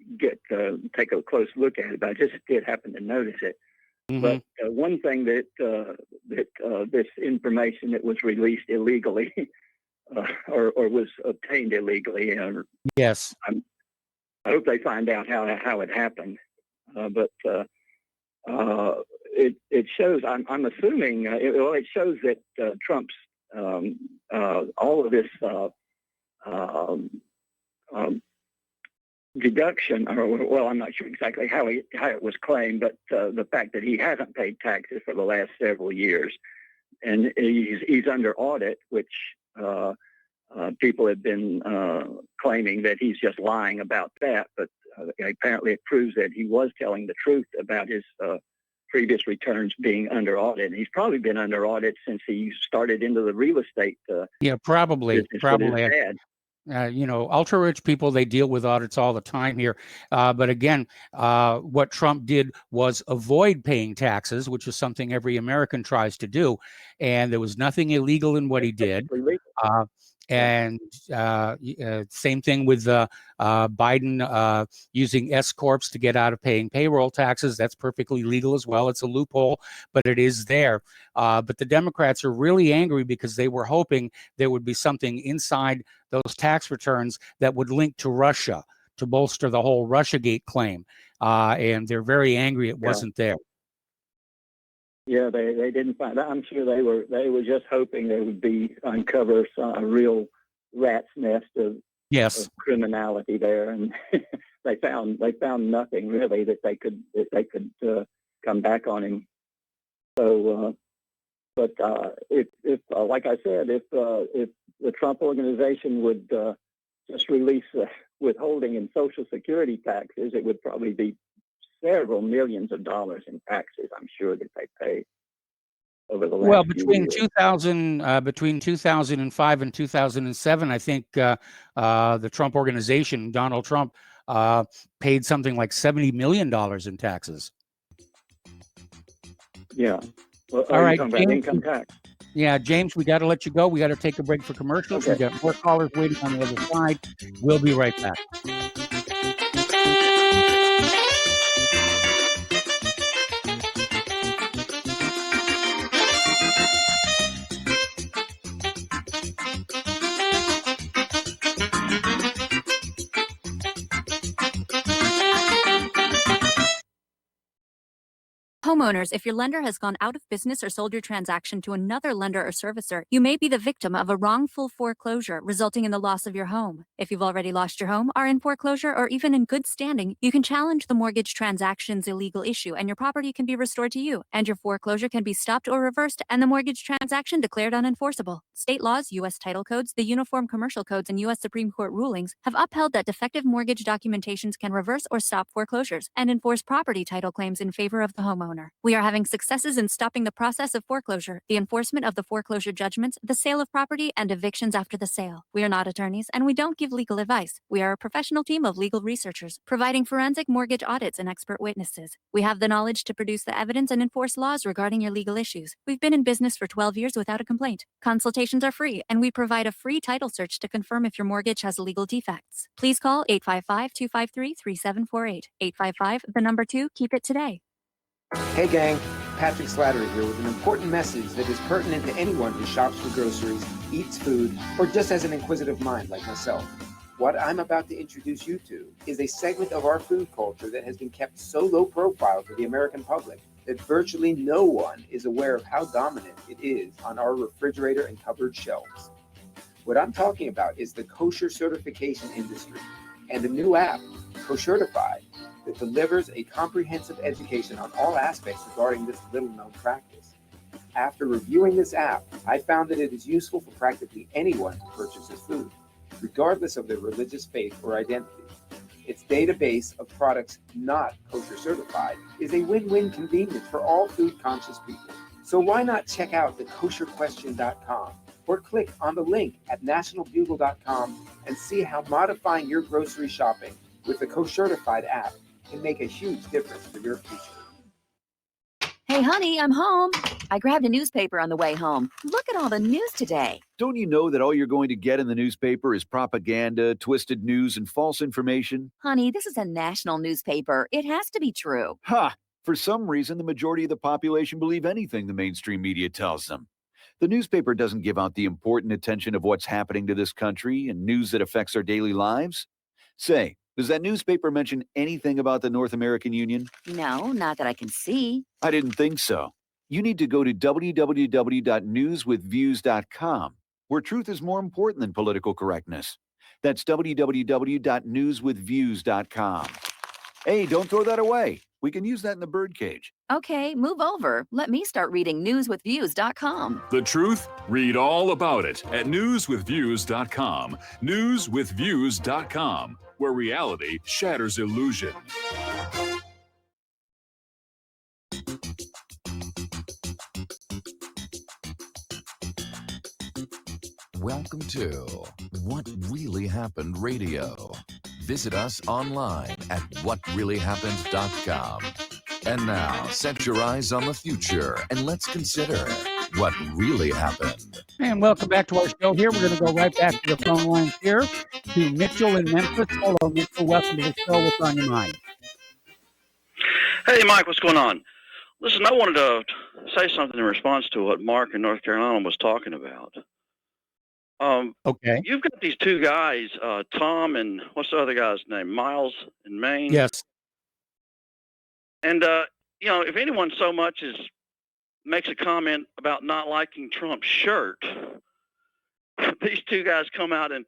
take a close look at it, but I just did happen to notice it. Mm-hmm. But one thing that this information that was released illegally or was obtained illegally, yes, I hope they find out how it happened. But it shows. I'm assuming. It shows that Trump's all of this. Deduction, I'm not sure exactly how it was claimed, but the fact that he hasn't paid taxes for the last several years, and he's under audit, which people have been claiming that he's just lying about that, but apparently it proves that he was telling the truth about his previous returns being under audit. And he's probably been under audit since he started into the real estate. Probably. Ultra rich people, they deal with audits all the time here. But again, what Trump did was avoid paying taxes, which is something every American tries to do. And there was nothing illegal in what he did. And same thing with Biden using S corps to get out of paying payroll taxes. That's perfectly legal as well. It's a loophole, but it is there. But the Democrats are really angry because they were hoping there would be something inside those tax returns that would link to Russia, to bolster the whole Russiagate claim. And they're very angry it wasn't there. Yeah, they didn't find. I'm sure they were just hoping they would uncover a real rat's nest of criminality there, and they found nothing really that they could come back on him. So, but if like I said, if the Trump organization would just release withholding and Social Security taxes, it would probably be several millions of dollars in taxes, I'm sure, that they pay over the last between few years. between 2005 and 2007, I think the Trump organization, Donald Trump, paid something like $70 million in taxes. Yeah. Well, all right, James, income tax. Yeah, James, we got to let you go. We got to take a break for commercials. We got more callers waiting on the other side. We'll be right back. Homeowners, if your lender has gone out of business or sold your transaction to another lender or servicer, you may be the victim of a wrongful foreclosure, resulting in the loss of your home. If you've already lost your home, are in foreclosure, or even in good standing, you can challenge the mortgage transaction's illegal issue, and your property can be restored to you, and your foreclosure can be stopped or reversed, and the mortgage transaction declared unenforceable. State laws, U.S. title codes, the Uniform Commercial Codes, and U.S. Supreme Court rulings have upheld that defective mortgage documentations can reverse or stop foreclosures and enforce property title claims in favor of the homeowner. We are having successes in stopping the process of foreclosure, the enforcement of the foreclosure judgments, the sale of property, and evictions after the sale. We are not attorneys, and we don't give legal advice. We are a professional team of legal researchers, providing forensic mortgage audits and expert witnesses. We have the knowledge to produce the evidence and enforce laws regarding your legal issues. We've been in business for 12 years without a complaint. Consultations are free, and we provide a free title search to confirm if your mortgage has legal defects. Please call 855-253-3748. 855, the number 2, keep it today. Hey gang, Patrick Slattery here with an important message that is pertinent to anyone who shops for groceries, eats food, or just has an inquisitive mind like myself. What I'm about to introduce you to is a segment of our food culture that has been kept so low profile to the American public that virtually no one is aware of how dominant it is on our refrigerator and cupboard shelves. What I'm talking about is the kosher certification industry and a new app, Koshertified, that delivers a comprehensive education on all aspects regarding this little-known practice. After reviewing this app, I found that it is useful for practically anyone who purchases food, regardless of their religious faith or identity. Its database of products not kosher certified is a win-win convenience for all food-conscious people. So why not check out the kosherquestion.com or click on the link at nationalbugle.com and see how modifying your grocery shopping with the Koshertified app can make a huge difference for your future. Hey, honey, I'm home. I grabbed a newspaper on the way home. Look at all the news today. Don't you know that all you're going to get in the newspaper is propaganda, twisted news, and false information? Honey, this is a national newspaper. It has to be true. Ha! For some reason, the majority of the population believe anything the mainstream media tells them. The newspaper doesn't give out the important attention of what's happening to this country and news that affects our daily lives. Say, does that newspaper mention anything about the North American Union? No, not that I can see. I didn't think so. You need to go to www.newswithviews.com, where truth is more important than political correctness. That's www.newswithviews.com. Hey, don't throw that away. We can use that in the birdcage. Okay, move over. Let me start reading newswithviews.com. The truth? Read all about it at newswithviews.com. Newswithviews.com, where reality shatters illusion. Welcome to What Really Happened Radio. Visit us online at whatreallyhappened.com. And now, set your eyes on the future and let's consider what really happened. And welcome back to our show here. We're going to go right back to the phone lines here to Mitchell in Memphis. Hello, Mitchell. Welcome to the show. What's on your mind? Hey, Mike, what's going on? Listen, I wanted to say something in response to what Mark in North Carolina was talking about. Okay. You've got these two guys, Tom and what's the other guy's name? Miles in Maine. Yes. And if anyone so much as makes a comment about not liking Trump's shirt, these two guys come out and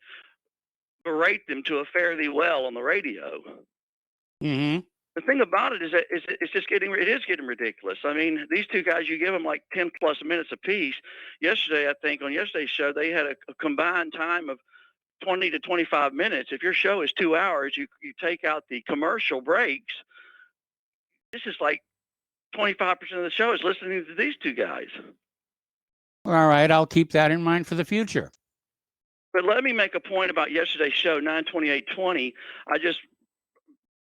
berate them to a fare thee well on the radio. Mm-hmm. The thing about it is that it is getting ridiculous. I mean, these two guys, you give them like 10 plus minutes apiece. Yesterday, I think on yesterday's show, they had a combined time of 20 to 25 minutes. If your show is 2 hours, you take out the commercial breaks. This is like 25% of the show is listening to these two guys. All right. I'll keep that in mind for the future. But let me make a point about yesterday's show, 9/28/20.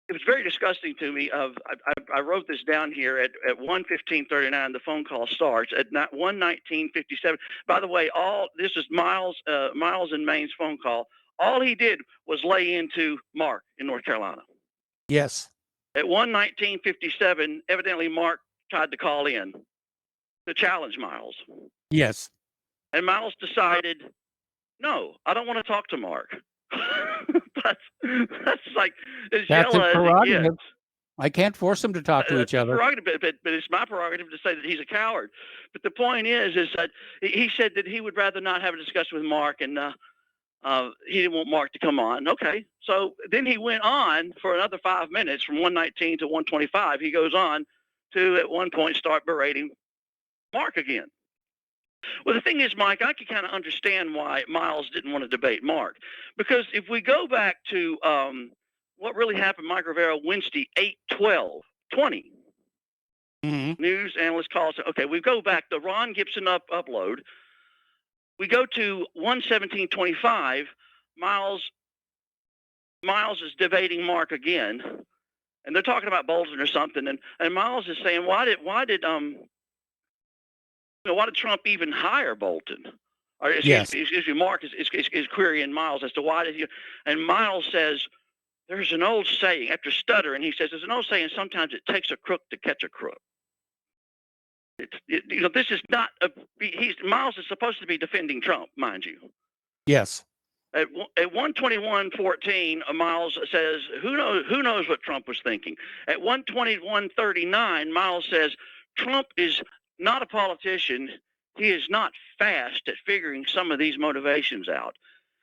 It was very disgusting to me. I wrote this down here at 1:15:39. The phone call starts at 1:19:57. By the way, this is Miles in Maine's phone call. All he did was lay into Mark in North Carolina. Yes. At 1:19:57, evidently Mark tried to call in to challenge Miles. Yes. And Miles decided, no, I don't want to talk to Mark. that's like as That's yellow a as it prerogative. gets. I can't force them to talk to each other. Prerogative, but it's my prerogative to say that he's a coward. But the point is that he said that he would rather not have a discussion with Mark, and he didn't want Mark to come on. Okay, so then he went on for another 5 minutes from 1:19 to 1:25. He goes on to at one point start berating Mark again. Well, the thing is, Mike, I can kind of understand why Miles didn't want to debate Mark, because if we go back to what really happened, Mike Rivera, Wednesday, 8/12/20. Mm-hmm. News analyst calls. Okay, we go back to Ron Gibson upload. We go to 1:17:25. Miles is debating Mark again, and they're talking about Bolton or something, and Miles is saying, why did Trump even hire Bolton? Or excuse me, Mark is querying Miles as to why did he? And Miles says, "There's an old saying." After stuttering, he says, "There's an old saying. Sometimes it takes a crook to catch a crook." This is not Miles is supposed to be defending Trump, mind you. Yes. At 1:21:14, Miles says, "Who knows what Trump was thinking?" At 1:21:39, Miles says, "Trump is not a politician. He is not fast at figuring some of these motivations out."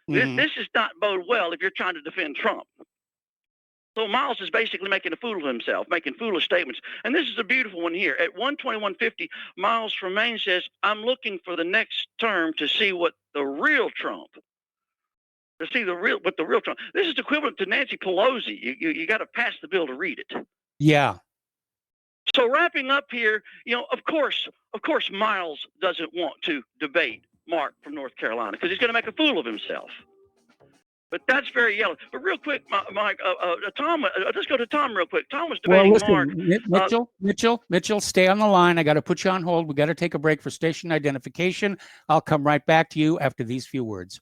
Mm-hmm. This does not bode well if you're trying to defend Trump. So Miles is basically making a fool of himself, making foolish statements. And this is a beautiful one here. At 1:21:50, Miles from Maine says, "I'm looking for the next term to see what the real Trump, This is equivalent to Nancy Pelosi. You got to pass the bill to read it." Yeah. So wrapping up here, of course, Miles doesn't want to debate Mark from North Carolina because he's going to make a fool of himself. But that's very yellow. But real quick, Mike, Tom, let's go to Tom real quick. Tom was debating Mark. Mitchell, stay on the line. I got to put you on hold. We got to take a break for station identification. I'll come right back to you after these few words.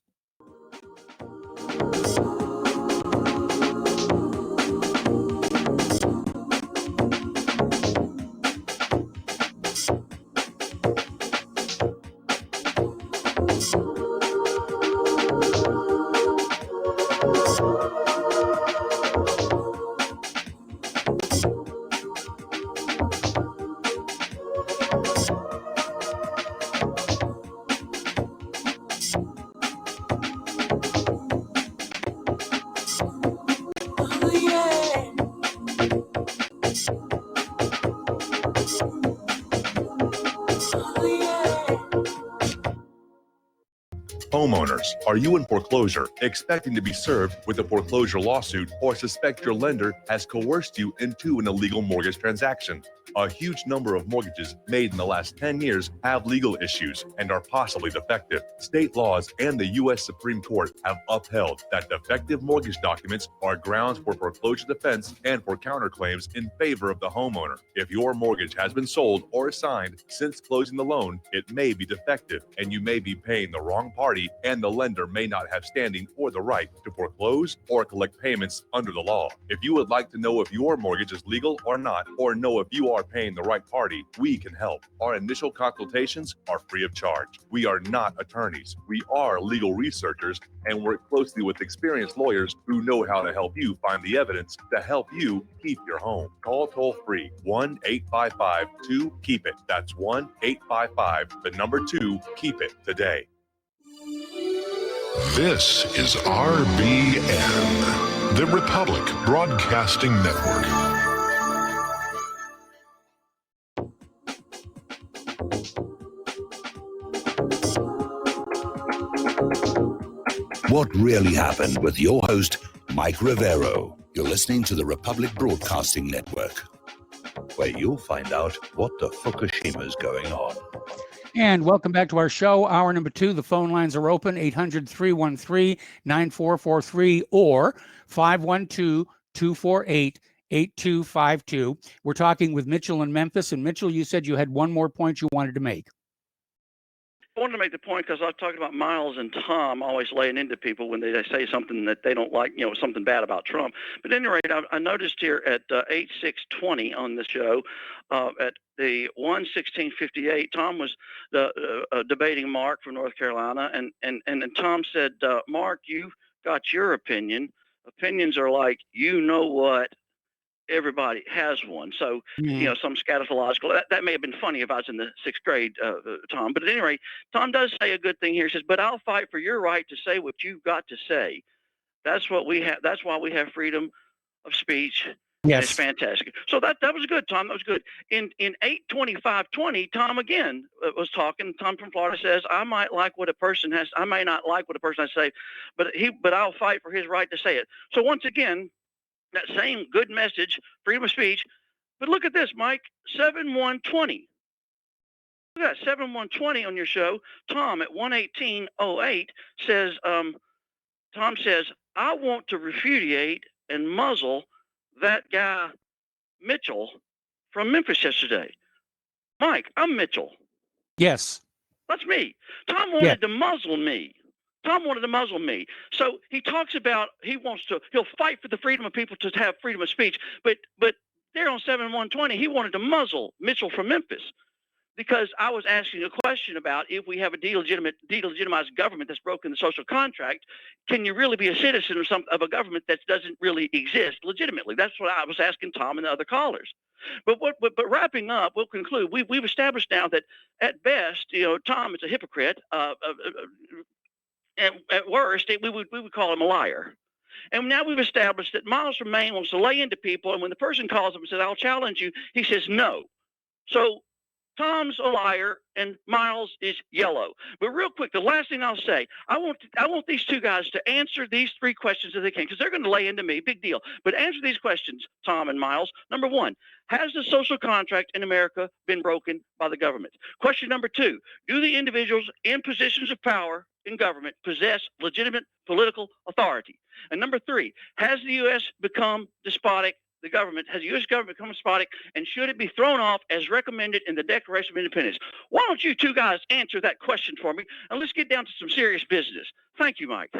Homeowners, are you in foreclosure, expecting to be served with a foreclosure lawsuit, or suspect your lender has coerced you into an illegal mortgage transaction? A huge number of mortgages made in the last 10 years have legal issues and are possibly defective. State laws and the U.S. Supreme Court have upheld that defective mortgage documents are grounds for foreclosure defense and for counterclaims in favor of the homeowner. If your mortgage has been sold or assigned since closing the loan, it may be defective and you may be paying the wrong party, and the lender may not have standing or the right to foreclose or collect payments under the law. If you would like to know if your mortgage is legal or not, or know if you are paying the right party, we can help. Our initial consultations are free of charge. We are not attorneys. We are legal researchers and work closely with experienced lawyers who know how to help you find the evidence to help you keep your home. Call toll free 1-855-2-KEEP-IT. That's 1-855-2-KEEP-IT today. This is RBN, the Republic Broadcasting Network. What really happened with your host, Mike Rivero. You're listening to the Republic Broadcasting Network, where you'll find out what the Fukushima's going on. And welcome back to our show, hour number 2. The phone lines are open, 800-313-9443 or 512-248-8252. We're talking with Mitchell in Memphis. And Mitchell, you said you had one more point you wanted to make. I wanted to make the point because I was talking about Miles and Tom always laying into people when they say something that they don't like, something bad about Trump. But at any rate, I noticed here at 8620 on the show, at the 1:16:58, Tom was debating Mark from North Carolina, and Tom said, Mark, you've got your opinion. Opinions are like, what? Everybody has one. So, some scatological, that may have been funny if I was in the 6th grade, Tom. But at any rate, Tom does say a good thing here. He says, but I'll fight for your right to say what you've got to say. That's what we have. That's why we have freedom of speech. Yes. And it's fantastic. So that was good, Tom. That was good. In 8:25:20, Tom again was talking. Tom from Florida says, I may not like what a person has to say, but I'll fight for his right to say it. So once again, that same good message, freedom of speech. But look at this, Mike, 7120. Look at that, 7120 on your show. Tom at 11808 says, Tom says, I want to repudiate and muzzle that guy Mitchell from Memphis yesterday. Mike, I'm Mitchell. Yes. That's me. Tom wanted to muzzle me. Tom wanted to muzzle me. So he talks about he'll fight for the freedom of people to have freedom of speech. But there on 7120, he wanted to muzzle Mitchell from Memphis because I was asking a question about if we have a delegitimized government that's broken the social contract, can you really be a citizen of a government that doesn't really exist legitimately? That's what I was asking Tom and the other callers. But wrapping up, we'll conclude. We've established now that at best, Tom is a hypocrite. And at worst, we would call him a liar. And now we've established that Miles from Maine wants to lay into people, and when the person calls him and says, I'll challenge you, he says no. So Tom's a liar, and Miles is yellow. But real quick, the last thing I'll say, I want these two guys to answer these 3 questions if they can, because they're going to lay into me, big deal. But answer these questions, Tom and Miles. Number 1, has the social contract in America been broken by the government? Question number 2, do the individuals in positions of power in government possess legitimate political authority? And number 3, has the U.S. become despotic? Has the U.S. government become despotic, and should it be thrown off as recommended in the Declaration of Independence? Why don't you two guys answer that question for me, and let's get down to some serious business. Thank you, Mike.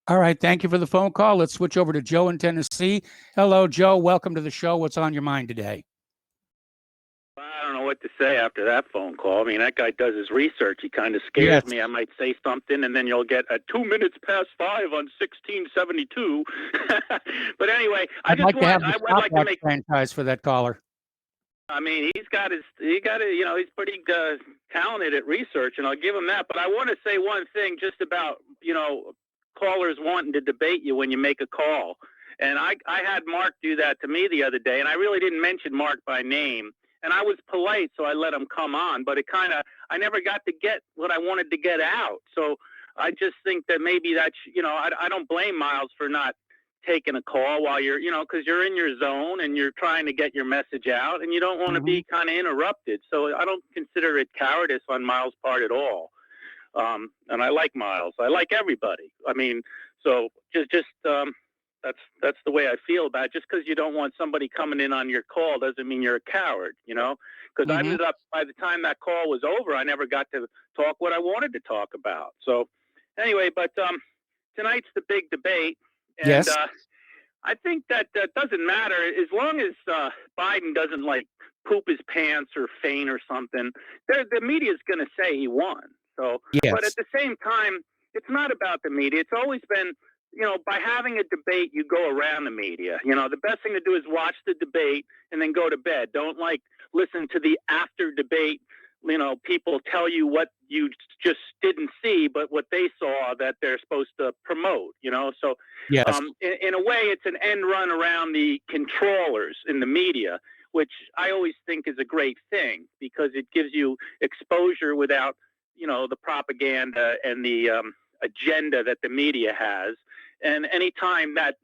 All right. Thank you for the phone call. Let's switch over to Joe in Tennessee. Hello, Joe. Welcome to the show. What's on your mind today? I don't know what to say after that phone call. I mean, that guy does his research. He kind of scares me. I might say something, and then you'll get a 2 minutes past 5 on 1672. But anyway, I'd like to make franchise for that caller. I mean, he's pretty talented at research, and I'll give him that. But I want to say one thing just about, callers wanting to debate you when you make a call. And I had Mark do that to me the other day, and I really didn't mention Mark by name. And I was polite, so I let him come on, but I never got to get what I wanted to get out. So I just think that maybe that's, I don't blame Miles for not taking a call while you're, because you're in your zone and you're trying to get your message out and you don't want to be kind of interrupted. So I don't consider it cowardice on Miles' part at all. And I like Miles. I like everybody. I mean, so that's the way I feel about it. Just because you don't want somebody coming in on your call doesn't mean you're a coward, because I ended up, by the time that call was over, I never got to talk what I wanted to talk about. So anyway, but tonight's the big debate. And I think that doesn't matter as long as Biden doesn't poop his pants or faint or something, the media is going to say he won. So, Yes. but at the same time, it's not about the media. It's always been, by having a debate, you go around the media. The best thing to do is watch the debate and then go to bed. Don't listen to the after debate. People tell you what you just didn't see, but what they saw that they're supposed to promote. So Yes. in a way, it's an end run around the controllers in the media, which I always think is a great thing because it gives you exposure without, the propaganda and the agenda that the media has. And anytime that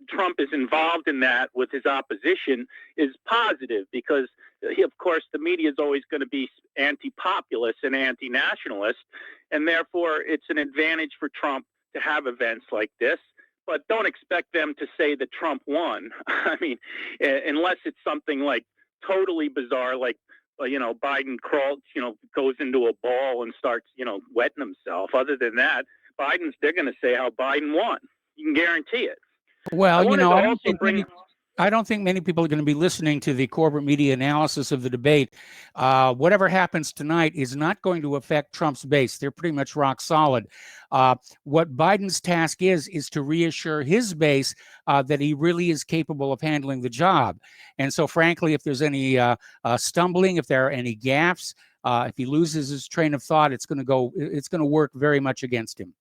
Trump is involved in that with his opposition is positive because, of course, the media is always going to be anti-populist and anti-nationalist, and therefore it's an advantage for Trump to have events like this. But don't expect them to say that Trump won. I mean, unless it's something like totally bizarre, like Biden goes into a ball and starts wetting himself. Other than that, they're going to say how Biden won. You can guarantee it. Well, I don't think many people are going to be listening to the corporate media analysis of the debate. Whatever happens tonight is not going to affect Trump's base. They're pretty much rock solid. What Biden's task is to reassure his base that he really is capable of handling the job. And so, frankly, if there's any stumbling, if there are any gaffes, if he loses his train of thought, it's going to work very much against him.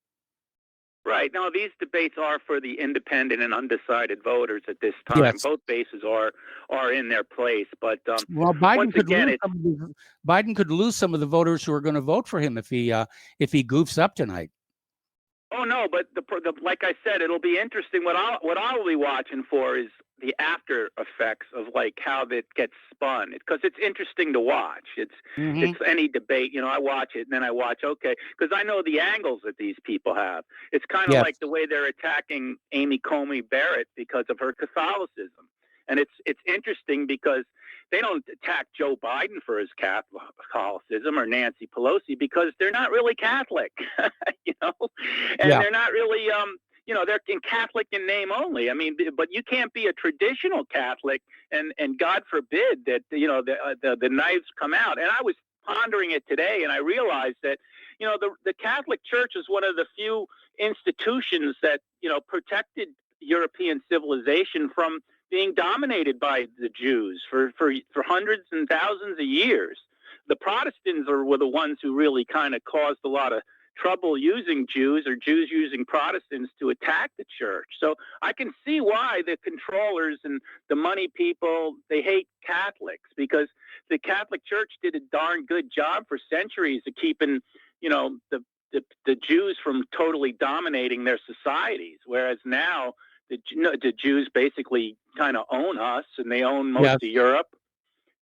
Right. Now, these debates are for the independent and undecided voters at this time. Yes. Both bases are in their place. But well, Biden once could again, Biden could lose some of the voters who are going to vote for him if he goofs up tonight. Oh no, but like I said, it'll be interesting. What I'll be watching for is the after effects of how that gets spun, because it's interesting to watch. It's any debate, I watch it and then I watch, okay, because I know the angles that these people have. It's kind of like the way they're attacking Amy Coney Barrett because of her Catholicism, and it's interesting because they don't attack Joe Biden for his Catholicism or Nancy Pelosi because they're not really Catholic, and they're not really, they're Catholic in name only. I mean, but you can't be a traditional Catholic and God forbid that, the knives come out. And I was pondering it today and I realized that, the Catholic Church is one of the few institutions that, protected European civilization from being dominated by the Jews for hundreds and thousands of years. The Protestants were the ones who really kind of caused a lot of trouble using Jews or Jews using Protestants to attack the church. So I can see why the controllers and the money people, they hate Catholics, because the Catholic Church did a darn good job for centuries of keeping, the Jews from totally dominating their societies, whereas now the Jews basically kind of own us, and they own most of Europe,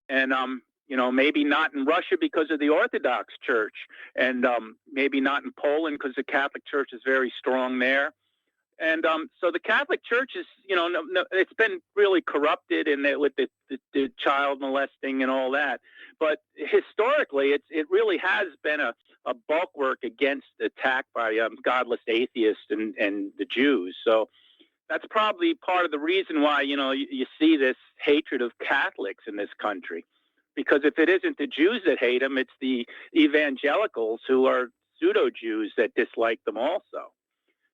and maybe not in Russia because of the Orthodox Church, and maybe not in Poland because the Catholic Church is very strong there, and so the Catholic Church is, it's been really corrupted with the child molesting and all that, but historically it really has been a bulwark against attack by godless atheists and the Jews. So that's probably part of the reason why, you see this hatred of Catholics in this country. Because if it isn't the Jews that hate them, it's the evangelicals who are pseudo-Jews that dislike them also.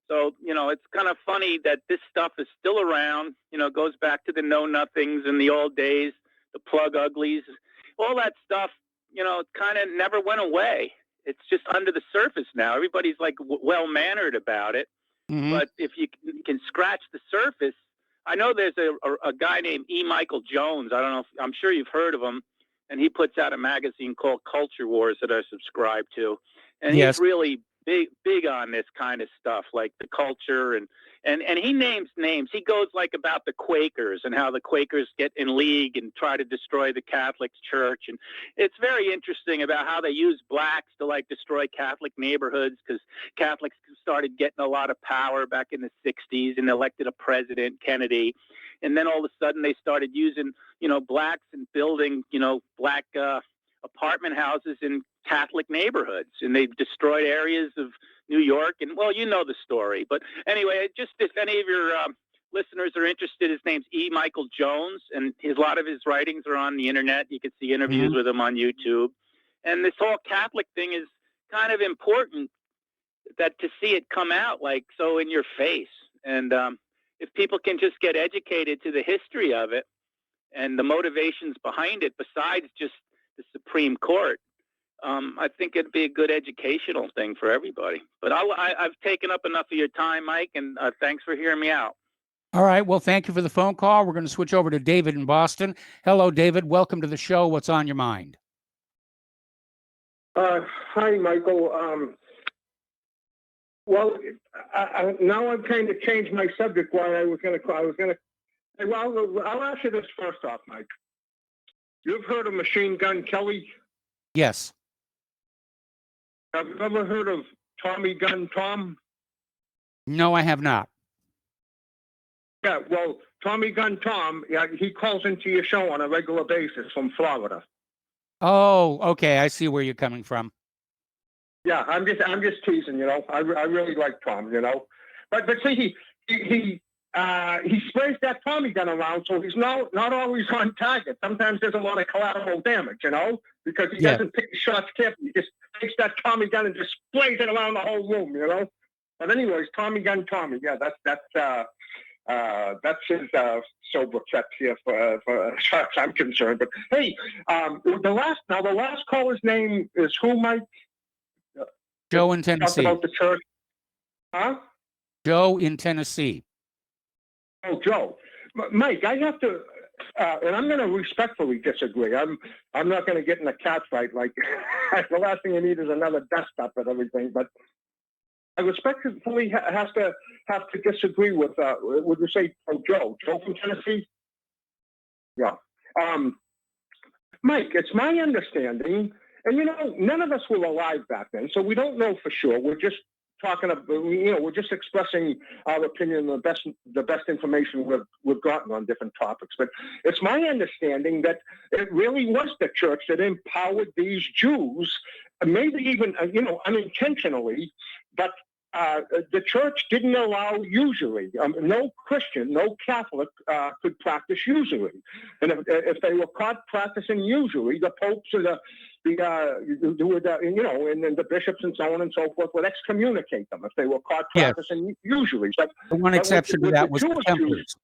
So, it's kind of funny that this stuff is still around, goes back to the know-nothings in the old days, the plug uglies, all that stuff, it kind of never went away. It's just under the surface now. Everybody's well-mannered about it. But if you can scratch the surface, I know there's a guy named E. Michael Jones. I don't know I'm sure you've heard of him. And he puts out a magazine called Culture Wars that I subscribe to. And he's really big on this kind of stuff, like the culture. And he names names. He goes about the Quakers and how the Quakers get in league and try to destroy the Catholic Church. And it's very interesting about how they use blacks to destroy Catholic neighborhoods, because Catholics started getting a lot of power back in the 60s and elected a president, Kennedy. And then all of a sudden they started using, blacks and building, black apartment houses in Catholic neighborhoods. And they destroyed areas of New York. And, well, you know the story. But anyway, just if any of your listeners are interested, his name's E. Michael Jones, and a lot of his writings are on the internet. You can see interviews with him on YouTube. And this whole Catholic thing is kind of important, that to see it come out like so in your face. And if people can just get educated to the history of it and the motivations behind it, besides just the Supreme Court, I think it'd be a good educational thing for everybody. But I've taken up enough of your time, Mike, and thanks for hearing me out. All right. Well, thank you for the phone call. We're going to switch over to David in Boston. Hello, David. Welcome to the show. What's on your mind? Hi, Michael. Well, now I've kind of changed my subject. Why I was going to call. Well, I'll ask you this first off, Mike. You've heard of Machine Gun Kelly? Yes. Have you ever heard of Tommy Gun Tom? No, I have not. Yeah, well, Tommy Gun Tom, yeah, he calls into your show on a regular basis from Florida. Oh, okay. I see where you're coming from. Yeah, I'm just teasing, you know. I really like Tom, you know. But see, he sprays that Tommy gun around, so he's not always on target. Sometimes there's a lot of collateral damage, you know, because he doesn't pick his shots carefully. He just takes that Tommy gun and just sprays it around the whole room, you know. But anyways, Tommy Gun Tommy, yeah, that's his sobriquet here for as far as I'm concerned. But hey, the last caller's name is who, Mike? Joe in Tennessee. About the church, huh? Joe in Tennessee. Oh, Joe, Mike, I have to, and I'm going to respectfully disagree. I'm not going to get in a cat fight. Like the last thing you need is another desktop and everything. But I respectfully have to disagree with. Would you say Joe from Tennessee? Yeah, Mike. It's my understanding. And, you know, none of us were alive back then, so we don't know for sure. We're just talking about, you know, we're just expressing our opinion, the best information we've gotten on different topics. But it's my understanding that it really was the church that empowered these Jews, maybe even, you know, unintentionally, but the church didn't allow usury. No Christian, no Catholic could practice usury. And if they were caught practicing usury, the popes or you know, and then the bishops and so on and so forth would excommunicate them if they were caught practicing usury. But the one exception to that was the Templars.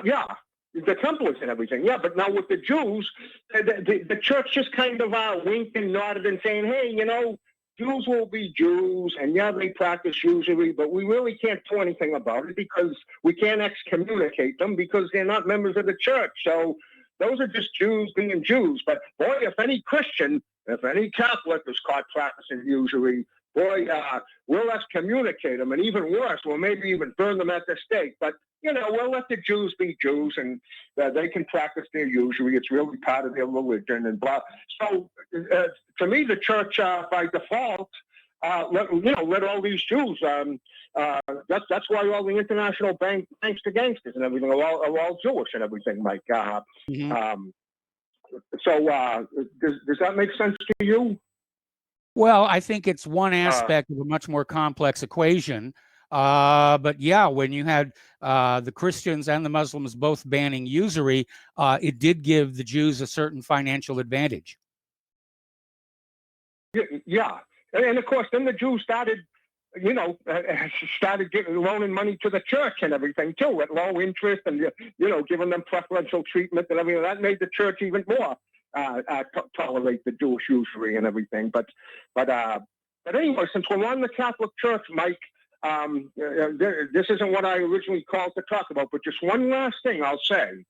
Yeah, the Templars and everything. Yeah, but now with the Jews, the church just kind of winked and nodded and saying, hey, you know, Jews will be Jews, and yeah, they practice usury, but we really can't do anything about it because we can't excommunicate them because they're not members of the church. So those are just Jews being Jews. But boy, if any Christian, if any Catholic is caught practicing usury, boy, we'll excommunicate them, and even worse, we'll maybe even burn them at the stake. But you know, we'll let the Jews be Jews, and they can practice their usury. It's really part of their religion, and blah. So, to me, the church, by default, let all these Jews. That's why all the international banks to gangsters and everything are all Jewish and everything, Mike. So, does that make sense to you? Well, I think it's one aspect of a much more complex equation. But yeah, when you had the Christians and the Muslims both banning usury, it did give the Jews a certain financial advantage. Yeah. And of course, then the Jews started, you know, loaning money to the church and everything too, at low interest, and, you know, giving them preferential treatment and everything. That made the church even more tolerate the Jewish usury and everything. But anyway, since we're on the Catholic Church, Mike, this isn't what I originally called to talk about, but just one last thing I'll say.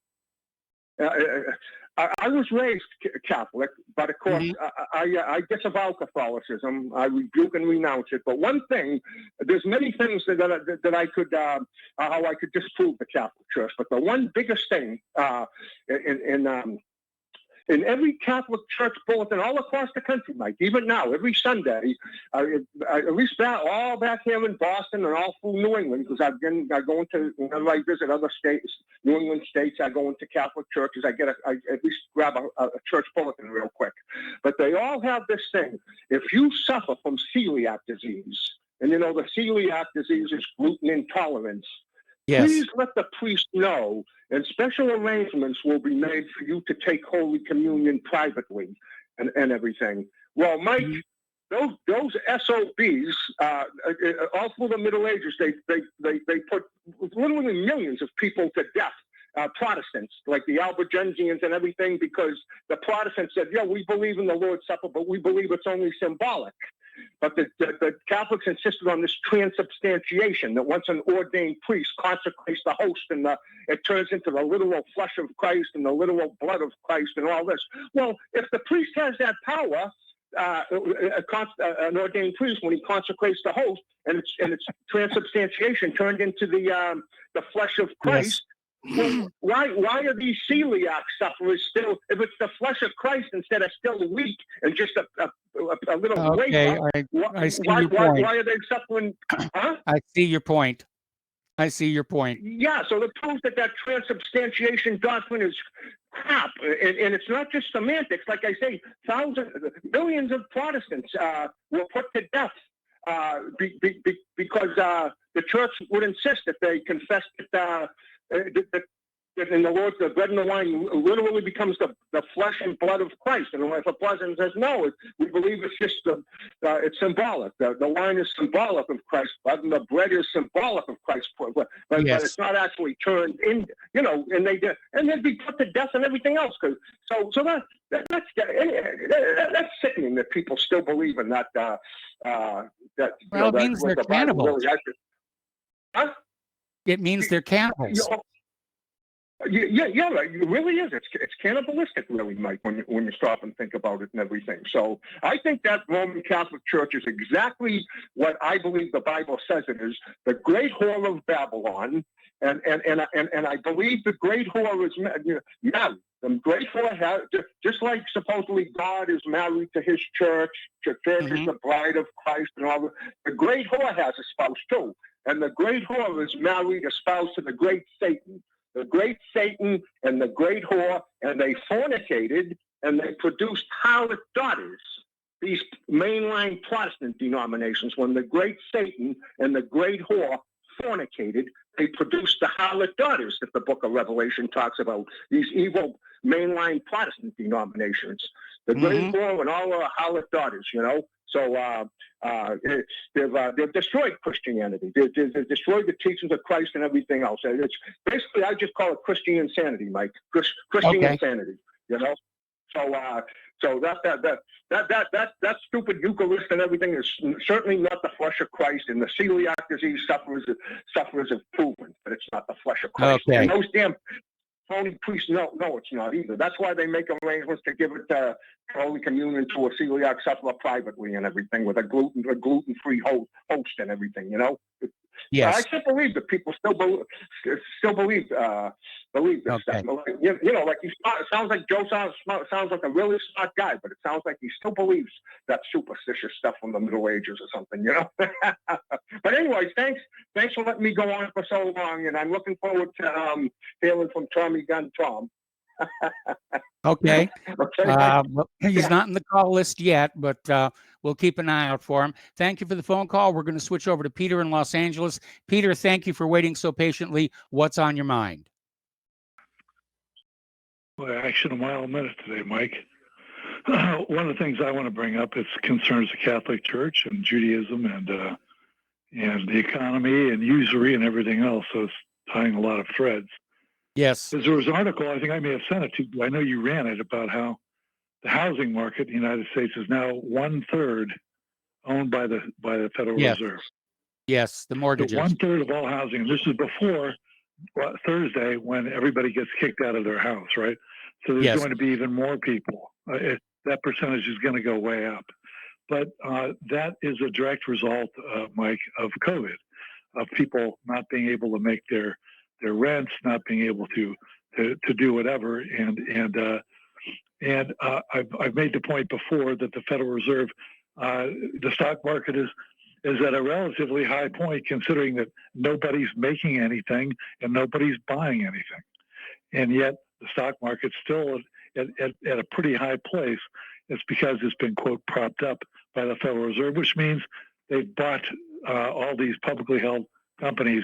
I was raised Catholic, but of course I disavow Catholicism. I rebuke and renounce it. But one thing, there's many things that I could how I could disprove the Catholic Church. But the one biggest thing in every Catholic church bulletin all across the country, Mike, even now, every Sunday, at least all back here in Boston and all through New England, because I go into, whenever I visit other states, New England states, I go into Catholic churches, I at least grab a church bulletin real quick. But they all have this thing. If you suffer from celiac disease, and you know the celiac disease is gluten intolerance, Yes. Please let the priest know, and special arrangements will be made for you to take Holy Communion privately and everything. Well, Mike, those SOBs, all through the Middle Ages, they put literally millions of people to death. Protestants, like the Albigensians and everything, because the Protestants said, yeah, we believe in the Lord's Supper, but we believe it's only symbolic. But the Catholics insisted on this transubstantiation, that once an ordained priest consecrates the host and it turns into the literal flesh of Christ and the literal blood of Christ and all this. Well, if the priest has that power, an ordained priest, when he consecrates the host and it's transubstantiation turned into the flesh of Christ, well, why are these celiac sufferers still, if it's the flesh of Christ instead of still weak and just a little wafer, I see your point. Why are they suffering? Huh? I see your point. Yeah, so it proves that transubstantiation doctrine is crap, and it's not just semantics. Like I say, millions of Protestants were put to death because the church would insist that they confess that in the Lord, the bread and the wine literally becomes the flesh and blood of Christ. And if a Protestant says, no, we believe it's just it's symbolic. The wine is symbolic of Christ's blood, and the bread is symbolic of Christ's blood. But it's not actually turned in, and they'd be put to death and everything else. So that's sickening that people still believe in that. It means they're cannibals. Huh? It means they're cannibals. Yeah, right. It really is. It's cannibalistic, really, Mike, when you stop and think about it and everything. So I think that Roman Catholic Church is exactly what I believe the Bible says it is, the great whore of Babylon, and I believe the great whore is married. The great whore has, just like supposedly God is married to his church, the church is the bride of Christ and all that. The great whore has a spouse too. And the great whore is married, espoused to the great Satan. The great Satan and the great whore, and they fornicated, and they produced harlot daughters. These mainline Protestant denominations, when the great Satan and the great whore fornicated, they produced the harlot daughters that the book of Revelation talks about, these evil mainline Protestant denominations. The great whore and all her harlot daughters, So they've destroyed Christianity. They've destroyed the teachings of Christ and everything else. It's basically, I just call it Christian insanity, Mike. Christian insanity. So that stupid Eucharist and everything is certainly not the flesh of Christ, and the celiac disease sufferers have proven that it's not the flesh of Christ. Okay. And those damn phony priests, no, it's not either. That's why they make arrangements to give it Holy Communion to a celiac sufferer privately and everything, with a gluten-free host and everything. Yes. I can't believe that people still believe this stuff. Like it sounds like Joe sounds like a really smart guy, but it sounds like he still believes that superstitious stuff from the Middle Ages or something. But anyways, thanks for letting me go on for so long, and I'm looking forward to hearing from Tommy Gun Tom. Okay. Well, he's not in the call list yet, but we'll keep an eye out for him. Thank you for the phone call. We're going to switch over to Peter in Los Angeles. Peter, thank you for waiting so patiently. What's on your mind? Well, action a mile a minute today, Mike. One of the things I want to bring up is concerns the Catholic Church and Judaism and the economy and usury and everything else. So it's tying a lot of threads. Yes. There was an article, I think I may have sent it to you. I know you ran it, about how the housing market in the United States is now 1/3 owned by the Federal Reserve. Yes, the mortgages. So 1/3 of all housing. This is before Thursday, when everybody gets kicked out of their house, right? So there's going to be even more people. That percentage is going to go way up. But that is a direct result, Mike, of COVID, of people not being able to make their rents, not being able to do whatever. And I've made the point before that the Federal Reserve, the stock market is at a relatively high point, considering that nobody's making anything and nobody's buying anything. And yet the stock market's still at a pretty high place. It's because it's been, quote, propped up by the Federal Reserve, which means they've bought all these publicly held companies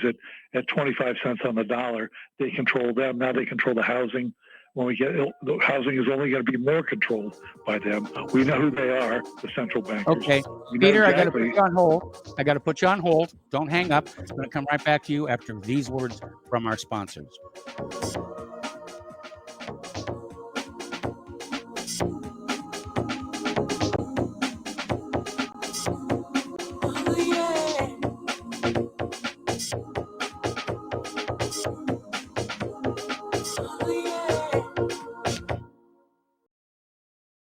at 25 cents on the dollar. They control them. Now they control the housing. When we get the housing is only going to be more controlled by them. We know who they are, the central bankers. Okay, We know Peter, I got to exactly- put you on hold. I got to put you on hold. Don't hang up. I'm going to come right back to you after these words from our sponsors.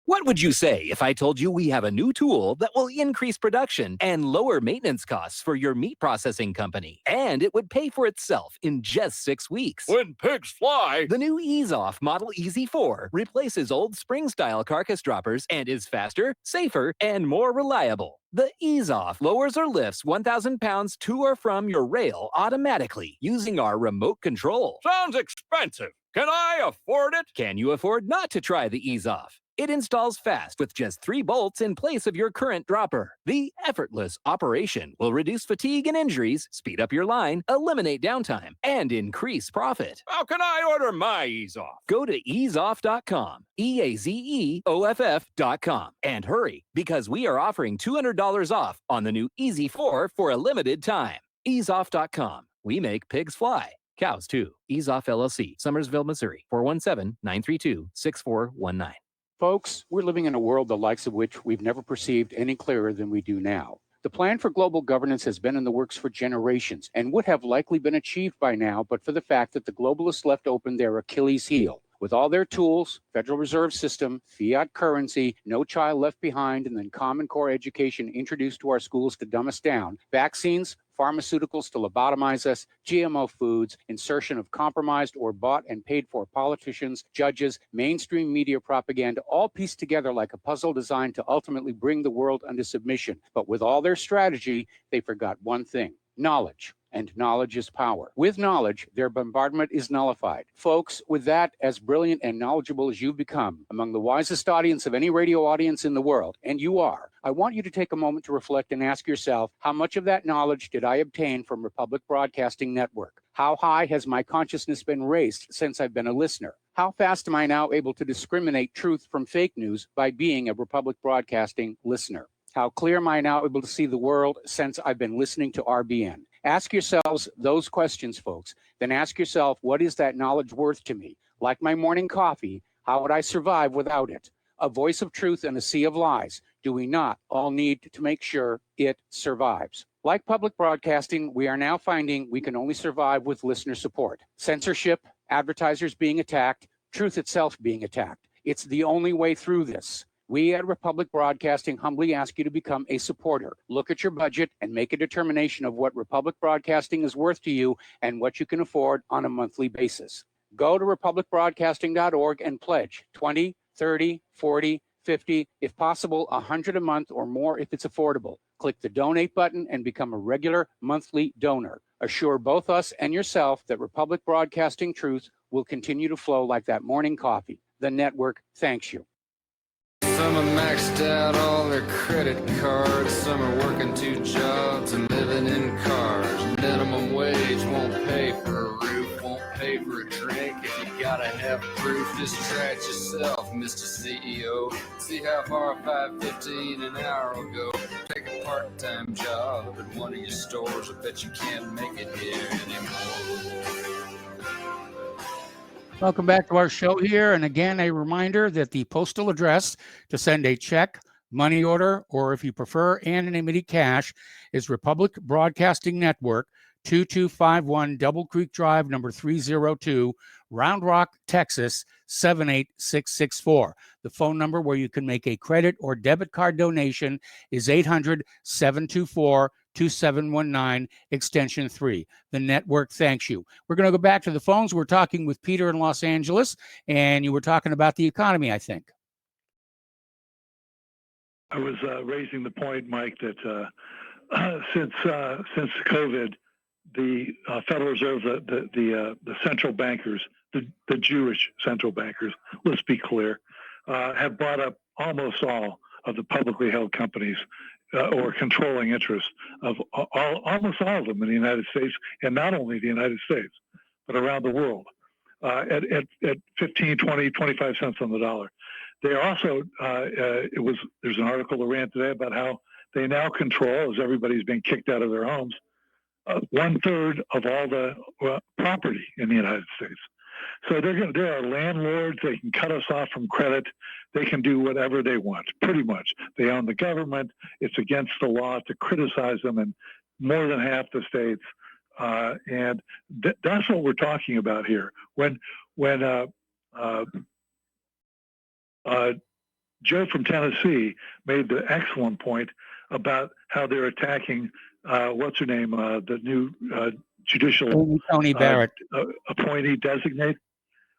What would you say if I told you we have a new tool that will increase production and lower maintenance costs for your meat processing company? And it would pay for itself in just 6 weeks. When pigs fly! The new EaseOff Model Easy 4 replaces old spring-style carcass droppers and is faster, safer, and more reliable. The EaseOff lowers or lifts 1,000 pounds to or from your rail automatically using our remote control. Sounds expensive. Can I afford it? Can you afford not to try the EaseOff? It installs fast with just 3 bolts in place of your current dropper. The effortless operation will reduce fatigue and injuries, speed up your line, eliminate downtime, and increase profit. How can I order my EaseOff? Go to easeoff.com, EAZEOFF.com, and hurry because we are offering $200 off on the new Easy 4 for a limited time. Easeoff.com. We make pigs fly. Cows too. EaseOff LLC, Summersville, Missouri, 417-932-6419. Folks, we're living in a world the likes of which we've never perceived any clearer than we do now. The plan for global governance has been in the works for generations and would have likely been achieved by now, but for the fact that the globalists left open their Achilles heel. With all their tools, Federal Reserve System, fiat currency, no child left behind, and then Common Core education introduced to our schools to dumb us down, vaccines, pharmaceuticals to lobotomize us, GMO foods, insertion of compromised or bought and paid for politicians, judges, mainstream media propaganda, all pieced together like a puzzle designed to ultimately bring the world under submission. But with all their strategy, they forgot one thing: knowledge. And knowledge is power. With knowledge, their bombardment is nullified. Folks, with that, as brilliant and knowledgeable as you've become, among the wisest audience of any radio audience in the world, and you are, I want you to take a moment to reflect and ask yourself, how much of that knowledge did I obtain from Republic Broadcasting Network? How high has my consciousness been raised since I've been a listener? How fast am I now able to discriminate truth from fake news by being a Republic Broadcasting listener? How clear am I now able to see the world since I've been listening to RBN? Ask yourselves those questions, folks. Then ask yourself, what is that knowledge worth to me? Like my morning coffee, how would I survive without it? A voice of truth in a sea of lies. Do we not all need to make sure it survives? Like public broadcasting, we are now finding we can only survive with listener support. Censorship, advertisers being attacked, truth itself being attacked. It's the only way through this. We at Republic Broadcasting humbly ask you to become a supporter. Look at your budget and make a determination of what Republic Broadcasting is worth to you and what you can afford on a monthly basis. Go to republicbroadcasting.org and pledge 20, 30, 40, 50, if possible, 100 a month or more if it's affordable. Click the donate button and become a regular monthly donor. Assure both us and yourself that Republic Broadcasting truth will continue to flow like that morning coffee. The network thanks you. Some are maxed out all their credit cards. Some are working 2 jobs and living in cars. Minimum wage won't pay for a roof, won't pay for a drink. If you gotta have proof, just try it yourself, Mr. CEO. See how far 5.15 an hour will go. Take a part-time job at one of your stores. I bet you can't make it here anymore. Welcome back to our show here. And again, a reminder that the postal address to send a check, money order, or if you prefer anonymity cash is Republic Broadcasting Network, 2251 Double Creek Drive, number 302, Round Rock, Texas, 78664. The phone number where you can make a credit or debit card donation is 800-724-2719, extension 3. The network thanks you. We're going to go back to the phones. We're talking with Peter in Los Angeles, and you were talking about the economy, I think. I was raising the point, Mike, that since COVID, the Federal Reserve, the central bankers, the Jewish central bankers, let's be clear, have bought up almost all of the publicly held companies or controlling interest of almost all of them in the United States, and not only the United States, but around the world, at 15, 20, 25 cents on the dollar. They also, there's an article that ran today about how they now control, as everybody's been kicked out of their homes, 1/3 of all the property in the United States. So they are landlords. They can cut us off from credit. They can do whatever they want, pretty much. They own the government. It's against the law to criticize them in more than half the states. And that's what we're talking about here. When Joe from Tennessee made the excellent point about how they're attacking what's her name, the new judicial Tony Barrett appointee designate,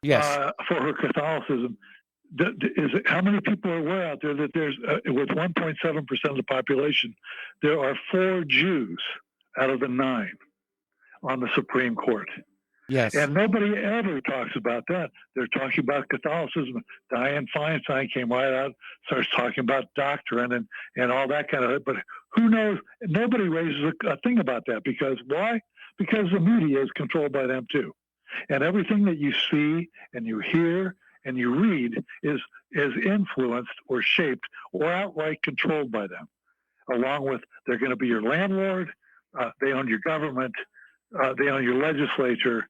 for her Catholicism. How many people are aware out there that there's with 1.7% of the population, there are 4 Jews out of the 9 on the Supreme Court. Yes. And nobody ever talks about that. They're talking about Catholicism. Dianne Feinstein came right out, starts talking about doctrine and all that kind of, but who knows? Nobody raises a thing about that. Because why? Because the media is controlled by them too. And everything that you see and you hear and you read is influenced or shaped or outright controlled by them. Along with, they're going to be your landlord, they own your government, they own your legislature,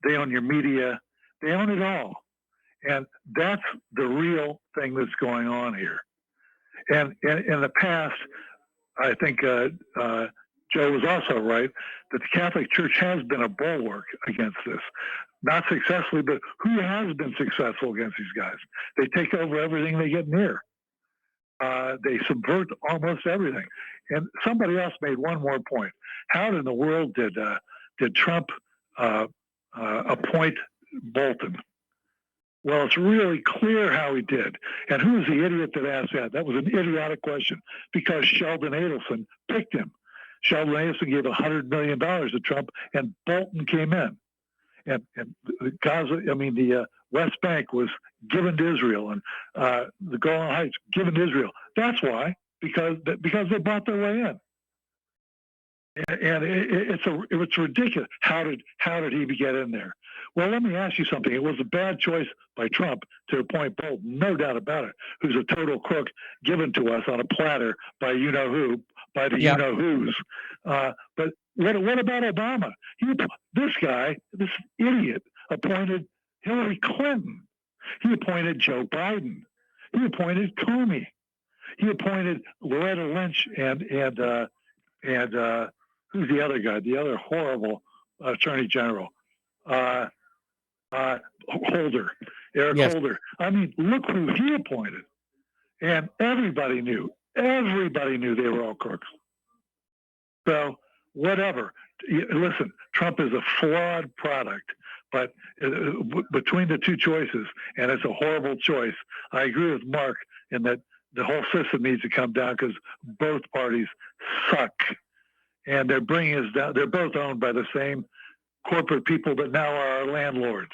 they own your media, they own it all. And that's the real thing that's going on here. And in the past, I think Joe was also right that the Catholic Church has been a bulwark against this. Not successfully, but who has been successful against these guys? They take over everything they get near. They subvert almost everything. And somebody else made one more point. How in the world did Trump appoint Bolton? Well, it's really clear how he did. And who was the idiot that asked that? That was an idiotic question because Sheldon Adelson picked him. Sheldon Adelson gave $100 million to Trump, and Bolton came in. And Gaza, the West Bank was given to Israel, and the Golan Heights given to Israel. That's why, because they bought their way in. And it's ridiculous. How did he get in there? Well, let me ask you something. It was a bad choice by Trump to appoint Bolton, no doubt about it, who's a total crook given to us on a platter by you-know-who, by the you-know-whos. But what about Obama? This idiot, appointed Hillary Clinton. He appointed Joe Biden. He appointed Comey. He appointed Loretta Lynch and who's the other guy? The other horrible attorney general, Holder, Eric Holder. I mean, look who he appointed, and everybody knew they were all crooks. So whatever. Listen, Trump is a flawed product, but between the two choices, and it's a horrible choice. I agree with Mark in that the whole system needs to come down because both parties suck. And they're bringing us down. They're both owned by the same corporate people that now are our landlords,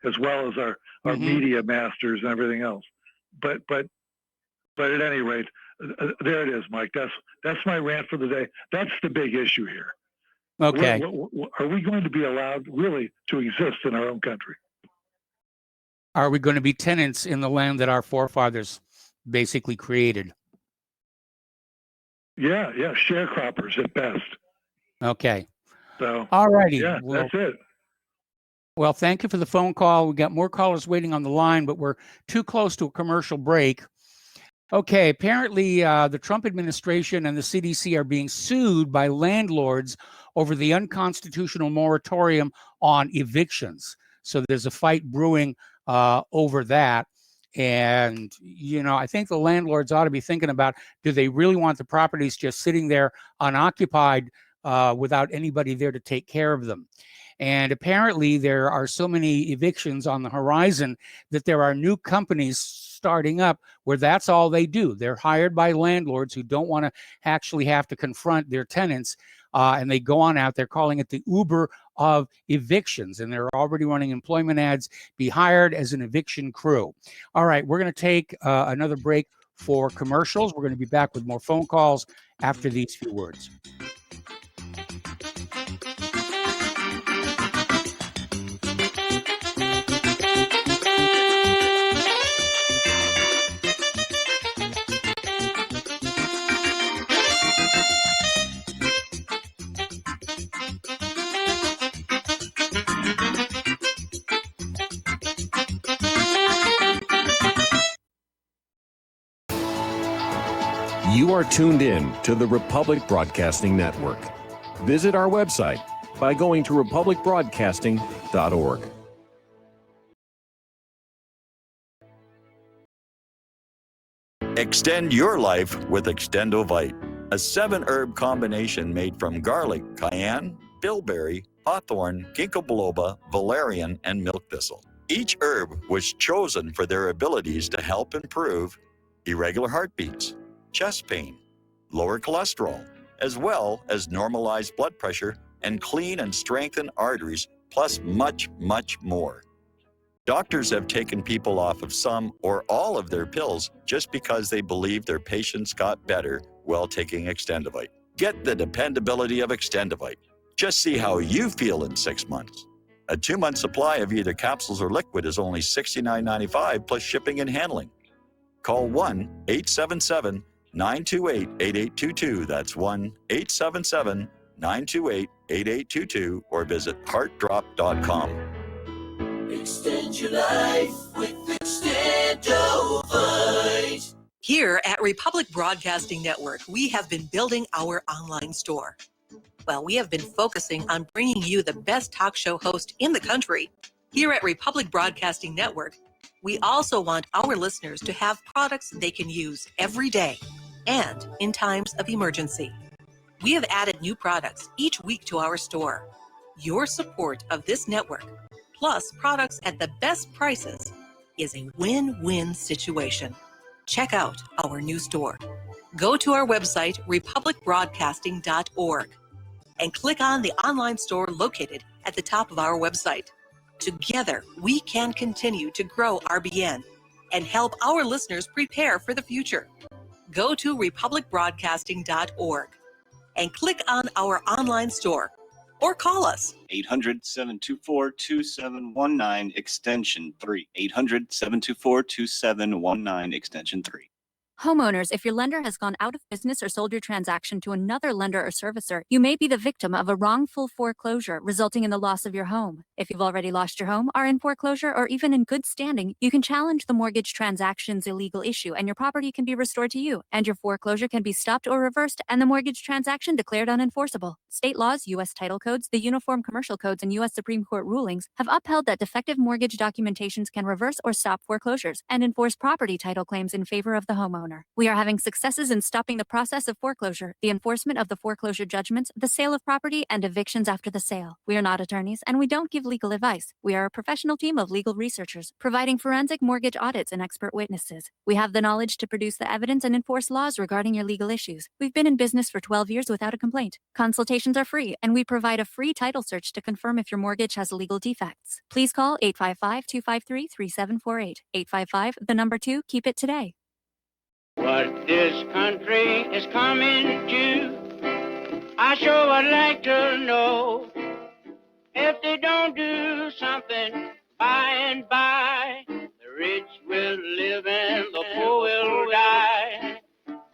as well as our media masters and everything else. But at any rate, there it is, Mike. That's my rant for the day. That's the big issue here. Okay. Are we going to be allowed really to exist in our own country? Are we going to be tenants in the land that our forefathers basically created? Yeah, sharecroppers at best. Okay. So, all righty. Yeah, that's it. Well, thank you for the phone call. We got more callers waiting on the line, but we're too close to a commercial break. Okay, apparently the Trump administration and the CDC are being sued by landlords over the unconstitutional moratorium on evictions. So there's a fight brewing over that. And, I think the landlords ought to be thinking about, do they really want the properties just sitting there unoccupied without anybody there to take care of them? And apparently there are so many evictions on the horizon that there are new companies starting up where that's all they do. They're hired by landlords who don't want to actually have to confront their tenants. And they go on out, they're calling it the Uber of evictions. And they're already running employment ads, be hired as an eviction crew. All right, we're going to take another break. for commercials. We're going to be back with more phone calls after these few words. You are tuned in to the Republic Broadcasting Network. Visit our website by going to republicbroadcasting.org. Extend your life with Extendovite, a 7-herb combination made from garlic, cayenne, bilberry, hawthorn, ginkgo biloba, valerian, and milk thistle. Each herb was chosen for their abilities to help improve irregular heartbeats, chest pain, lower cholesterol, as well as normalize blood pressure and clean and strengthen arteries, plus much, much more. Doctors have taken people off of some or all of their pills just because they believe their patients got better while taking Extendovite. Get the dependability of Extendovite. Just see how you feel in 6 months. A 2-month supply of either capsules or liquid is only $69.95 plus shipping and handling. Call 1-877-928-8822. That's 1-877-928-8822 or visit heartdrop.com. Extend your life with Extendovite. Here at Republic Broadcasting Network, we have been building our online store. Well, we have been focusing on bringing you the best talk show host in the country. Here at Republic Broadcasting Network, we also want our listeners to have products they can use every day and in times of emergency. We have added new products each week to our store. Your support of this network, plus products at the best prices, is a win-win situation. Check out our new store. Go to our website, republicbroadcasting.org, and click on the online store located at the top of our website. Together, we can continue to grow RBN and help our listeners prepare for the future. Go to republicbroadcasting.org and click on our online store or call us. 800-724-2719, extension 3. 800-724-2719, extension 3. Homeowners, if your lender has gone out of business or sold your transaction to another lender or servicer, you may be the victim of a wrongful foreclosure, resulting in the loss of your home. If you've already lost your home, are in foreclosure, or even in good standing, you can challenge the mortgage transaction's illegal issue, and your property can be restored to you, and your foreclosure can be stopped or reversed, and the mortgage transaction declared unenforceable. State laws, U.S. title codes, the Uniform Commercial Codes, and U.S. Supreme Court rulings have upheld that defective mortgage documentations can reverse or stop foreclosures and enforce property title claims in favor of the homeowner. We are having successes in stopping the process of foreclosure, the enforcement of the foreclosure judgments, the sale of property, and evictions after the sale. We are not attorneys, and we don't give legal advice. We are a professional team of legal researchers, providing forensic mortgage audits and expert witnesses. We have the knowledge to produce the evidence and enforce laws regarding your legal issues. We've been in business for 12 years without a complaint. Consultations are free, and we provide a free title search to confirm if your mortgage has legal defects. Please call 855-253-3748. 855, 2, keep it today. What this country is coming to, I sure would like to know. If they don't do something by and by, the rich will live and the poor will die.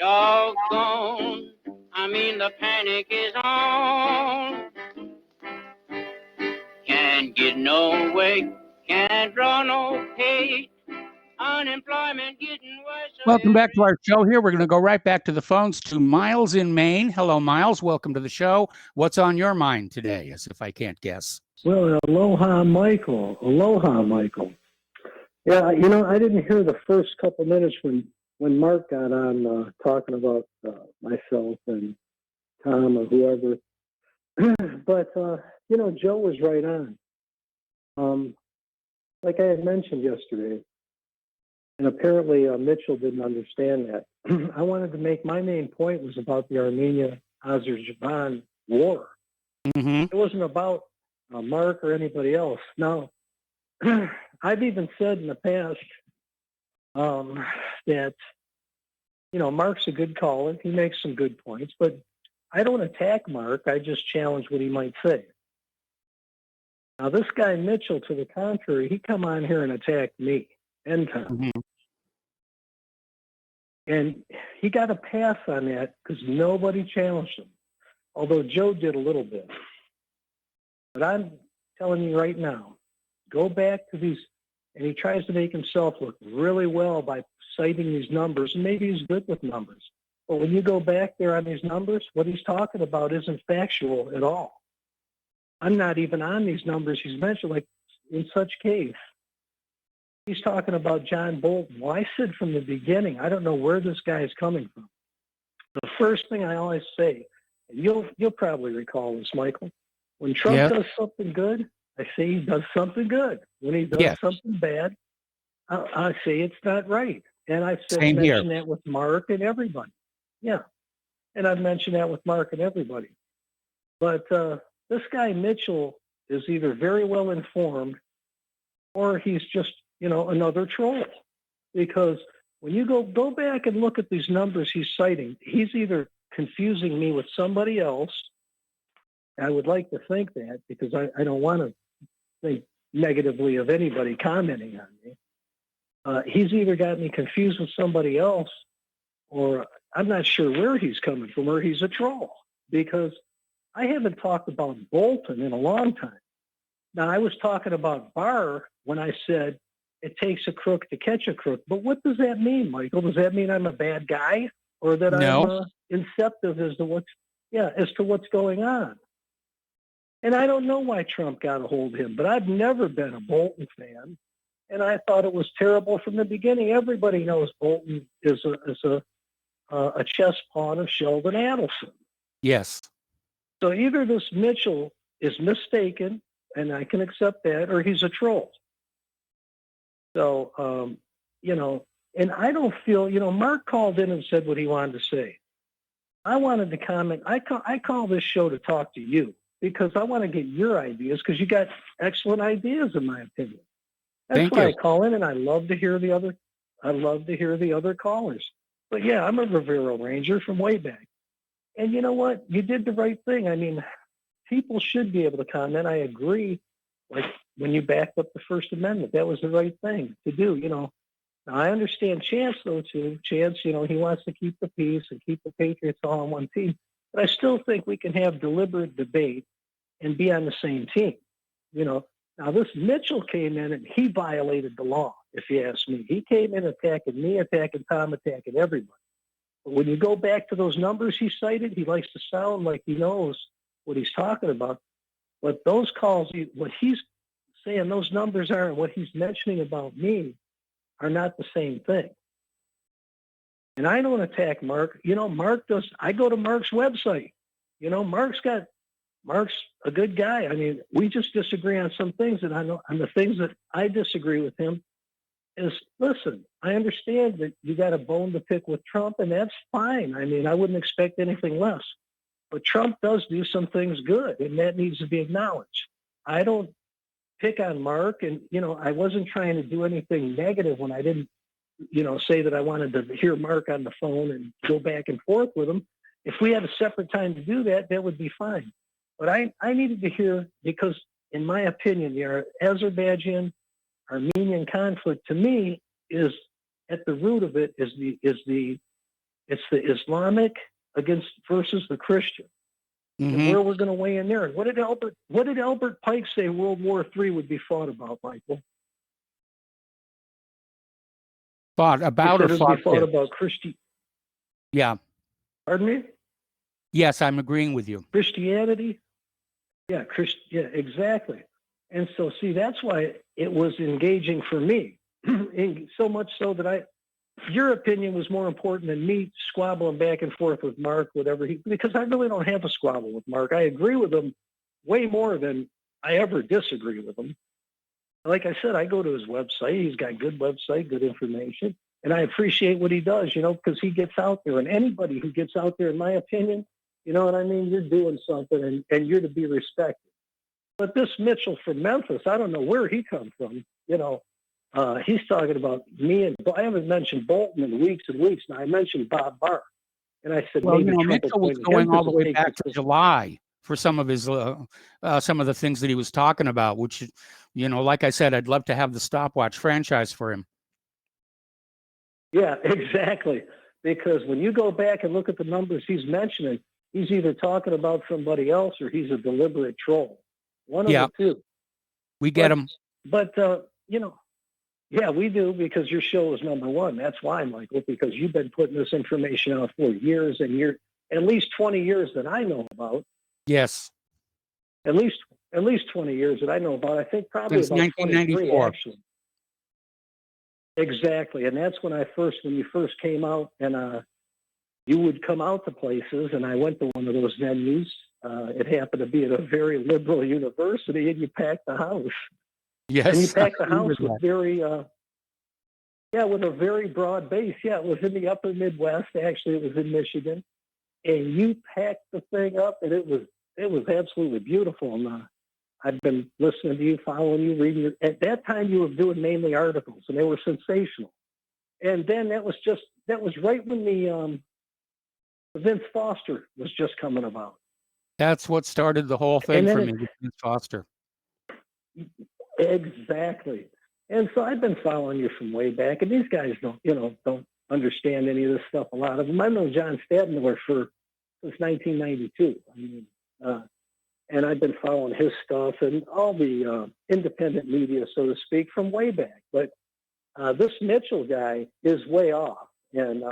Doggone, I mean the panic is on. Can't get no way, can't draw no pay. Unemployment getting worse. Welcome back to our show here. We're going to go right back to the phones to Miles in Maine. Hello, Miles. Welcome to the show. What's on your mind today, as if I can't guess? Well, aloha, Michael. Aloha, Michael. Yeah, I didn't hear the first couple minutes when Mark got on talking about myself and Tom or whoever. But, Joe was right on. Like I had mentioned yesterday, and apparently Mitchell didn't understand that. I wanted to make my main point was about the Armenia-Azerbaijan war. Mm-hmm. It wasn't about Mark or anybody else. Now, I've even said in the past that Mark's a good caller. He makes some good points, but I don't attack Mark. I just challenge what he might say. Now, this guy Mitchell, to the contrary, he come on here and attacked me and Tom. Mm-hmm. And he got a pass on that because nobody challenged him, although Joe did a little bit. But I'm telling you right now, go back to these, and he tries to make himself look really well by citing these numbers, and maybe he's good with numbers. But when you go back there on these numbers, what he's talking about isn't factual at all. I'm not even on these numbers he's mentioned, like in such case. He's talking about John Bolton. Well, I said from the beginning, I don't know where this guy is coming from. The first thing I always say, and you'll probably recall this, Michael, when Trump does something good, I say he does something good. When he does something bad, I say it's not right. And I've mentioned that with Mark and everybody. Yeah. And I've mentioned that with Mark and everybody. But this guy Mitchell is either very well informed or he's just, another troll. Because when you go back and look at these numbers he's citing, he's either confusing me with somebody else. I would like to think that because I don't want to think negatively of anybody commenting on me. He's either got me confused with somebody else or I'm not sure where he's coming from or he's a troll because I haven't talked about Bolton in a long time. Now, I was talking about Barr when I said it takes a crook to catch a crook. But what does that mean, Michael? Does that mean I'm a bad guy or that I'm inceptive as to what's going on? And I don't know why Trump got a hold of him, but I've never been a Bolton fan. And I thought it was terrible from the beginning. Everybody knows Bolton is a chess pawn of Sheldon Adelson. Yes. So either this Mitchell is mistaken, and I can accept that, or he's a troll. So, and I don't feel, Mark called in and said what he wanted to say. I wanted to comment. I call this show to talk to you because I want to get your ideas because you got excellent ideas, in my opinion. That's why I call in, and I love to hear the other callers. But yeah, I'm a Rivero Ranger from way back. And you know what? You did the right thing. I mean, people should be able to comment. I agree. Like when you backed up the First Amendment, that was the right thing to do. Now, I understand Chance, though, too. Chance, he wants to keep the peace and keep the Patriots all on one team. But I still think we can have deliberate debate and be on the same team. Now, this Mitchell came in and he violated the law, if you ask me. He came in attacking me, attacking Tom, attacking everybody. But when you go back to those numbers he cited, he likes to sound like he knows what he's talking about. But those calls, what he's saying those numbers are and what he's mentioning about me are not the same thing. And I don't attack Mark. Mark does. I go to Mark's website. Mark's a good guy. I mean, we just disagree on some things, and I know on the things that I disagree with him is, listen, I understand that you got a bone to pick with Trump, and that's fine. I mean, I wouldn't expect anything less. But Trump does do some things good, and that needs to be acknowledged. I don't pick on Mark, and, I wasn't trying to do anything negative when I didn't, say that I wanted to hear Mark on the phone and go back and forth with him. If we had a separate time to do that, that would be fine. But I needed to hear, because in my opinion, the Azerbaijan-Armenian conflict to me is at the root of it is the Islamic versus the Christian. Mm-hmm. And where we're going to weigh in there. And what did Albert Pike say World War III would be fought about, Michael? Fought about or fought about Christianity? Yeah. Pardon me? Yes, I'm agreeing with you. Christianity? Yeah, exactly. And so, see, that's why it was engaging for me. So much so that your opinion was more important than me squabbling back and forth with Mark, because I really don't have a squabble with Mark. I agree with him way more than I ever disagree with him. Like I said, I go to his website. He's got good website, good information. And I appreciate what he does, because he gets out there. And anybody who gets out there, in my opinion, you know what I mean? You're doing something and you're to be respected. But this Mitchell from Memphis, I don't know where he come from. He's talking about me, and I haven't mentioned Bolton in weeks and weeks. Now I mentioned Bob Barr, and I said Well, maybe Trump Mitchell was appointed going him all the way take back the to July for some of his some of the things that he was talking about, which, like I said, I'd love to have the stopwatch franchise for him. Yeah, exactly. Because when you go back and look at the numbers he's mentioning, he's either talking about somebody else or he's a deliberate troll. One of the two. We get him. But, yeah, we do, because your show is number one. That's why, Michael, because you've been putting this information out for years and years, at least 20 years that I know about. Yes. At least 20 years that I know about. I think probably Since about 23, 1994. actually. Exactly. And that's when you first came out, and you would come out to places, and I went to one of those venues. It happened to be at a very liberal university, and you packed the house. Yes. And you packed the I remember house with with a very broad base. Yeah, it was in the upper Midwest. Actually, it was in Michigan. And you packed the thing up, and it was absolutely beautiful. And I've been listening to you, following you, reading your, at that time you were doing mainly articles, and they were sensational. And then that was right when the Vince Foster was just coming about. That's what started the whole thing for me, Vince Foster. Exactly. And so I've been following you from way back, and these guys don't understand any of this stuff. A lot of them. I've known John Stadtmiller since 1992. I mean, and I've been following his stuff and all the independent media, so to speak, from way back. But this Mitchell guy is way off. And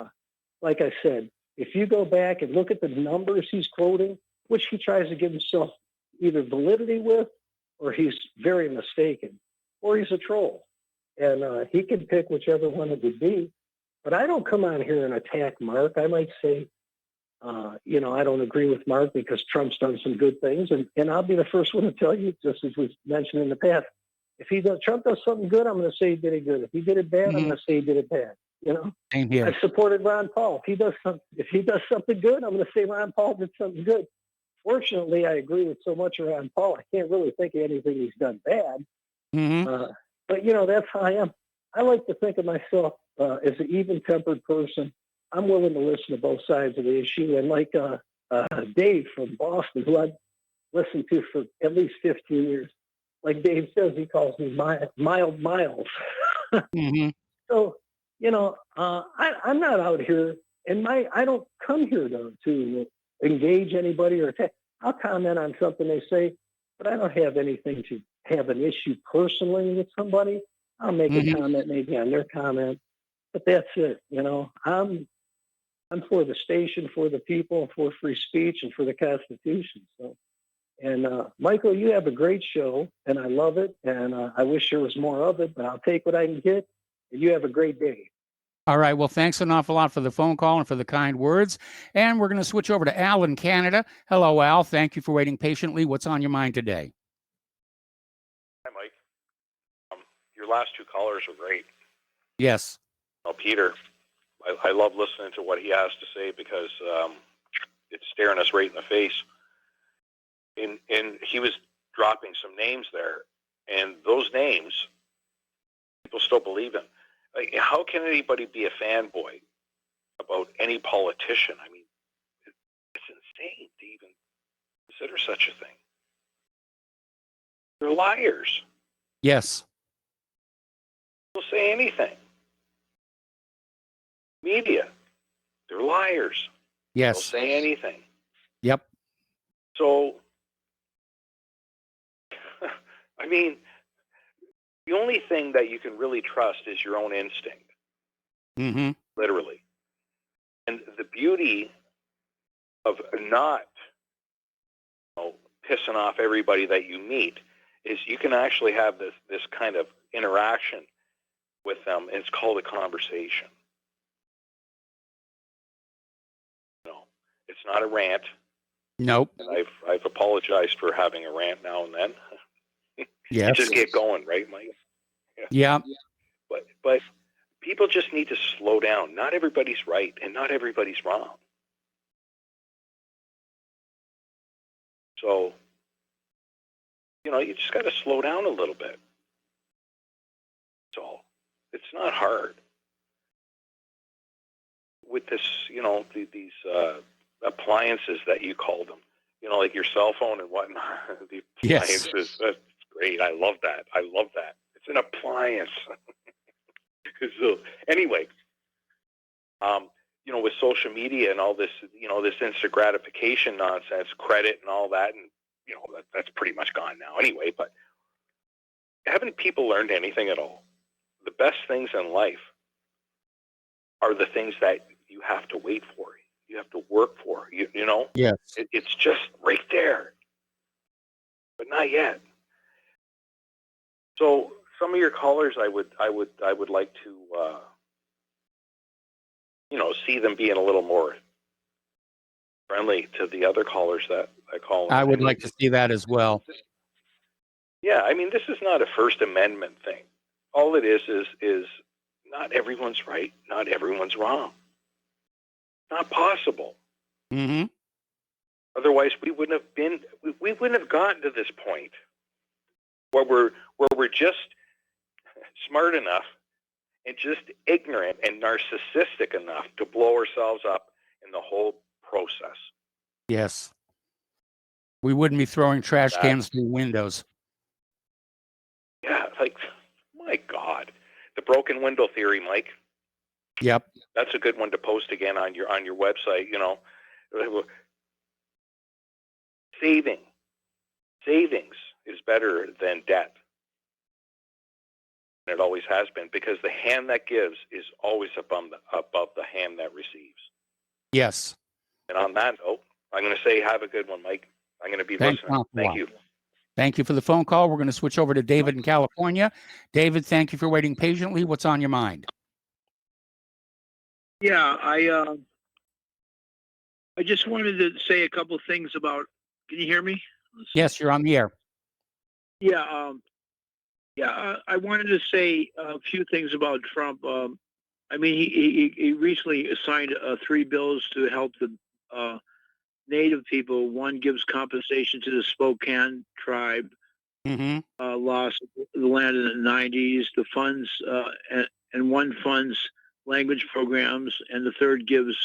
like I said, if you go back and look at the numbers he's quoting, which he tries to give himself either validity with, or he's very mistaken, or he's a troll. And he can pick whichever one it would be. But I don't come on here and attack Mark. I might say, I don't agree with Mark because Trump's done some good things. And I'll be the first one to tell you, just as was mentioned in the past, if Trump does something good, I'm going to say he did it good. If he did it bad, I'm going to say he did it bad. Same here. I've supported Ron Paul. If he does something good, I'm going to say Ron Paul did something good. Fortunately, I agree with so much of Ron Paul. I can't really think of anything he's done bad. Mm-hmm. But that's how I am. I like to think of myself as an even-tempered person. I'm willing to listen to both sides of the issue. And like Dave from Boston, who I've listened to for at least 15 years, like Dave says, he calls me Mild Miles. Mm-hmm. So, I'm not out here, and I don't come here to engage anybody or attack. I'll comment on something they say, but I don't have anything to have an issue personally with somebody. I'll make a comment maybe on their comment, but that's it. I'm for the station, for the people, for free speech, and for the Constitution. So, and Michael, you have a great show, and I love it, and I wish there was more of it, but I'll take what I can get. And you have a great day. All right. Well, thanks an awful lot for the phone call and for the kind words. And we're going to switch over to Al in Canada. Hello, Al. Thank you for waiting patiently. What's on your mind today? Hi, Mike. Your last two callers were great. Yes. Peter, I love listening to what he has to say because it's staring us right in the face. And he was dropping some names there, and those names people still believe in. Like, how can anybody be a fanboy about any politician? I mean, it's insane to even consider such a thing. They're liars. Yes. They'll say anything. Media, they're liars. Yes. They'll say anything. Yep. So, I mean, the only thing that you can really trust is your own instinct. Mm-hmm. Literally. And the beauty of not pissing off everybody that you meet is you can actually have this kind of interaction with them, and it's called a conversation. It's not a rant. Nope. And I've apologized for having a rant now and then. Yes. You just get going, right, Mike? Yeah. But people just need to slow down. Not everybody's right, and not everybody's wrong. So, you just got to slow down a little bit. That's all. It's not hard. With this, these appliances that you called them, like your cell phone and whatnot. The Yes. appliances, that's great. I love that. It's an appliance. So anyway, with social media and all this, this instant gratification nonsense, credit and all that, and that's pretty much gone now anyway. But haven't people learned anything at all? The best things in life are the things that you have to wait for, you have to work for. Yes. It's just right there, but not yet. So some of your callers, I would like to, see them being a little more friendly to the other callers that call. I would like to see that as well. Yeah, I mean, this is not a First Amendment thing. All it is not everyone's right, not everyone's wrong. Not possible. Mm-hmm. Otherwise, we wouldn't have gotten to this point where we're just smart enough and just ignorant and narcissistic enough to blow ourselves up in the whole process. Yes. We wouldn't be throwing trash cans through windows. Yeah, my God. The broken window theory, Mike. Yep. That's a good one to post again on your website, Savings is better than debt. And it always has been, because the hand that gives is always above the hand that receives. Yes. And on that note, I'm going to say have a good one, Mike. I'm going to be Thanks, listening. Thank you. Thank you for the phone call. We're going to switch over to David in California. David, thank you for waiting patiently. What's on your mind? Yeah, I just wanted to say a couple things about. Can you hear me? Yes, you're on the air. Yeah, I wanted to say a few things about Trump. I mean, he recently signed 3 bills to help the Native people. One gives compensation to the Spokane tribe, lost the land in the 90s. The funds and one funds language programs, and the third gives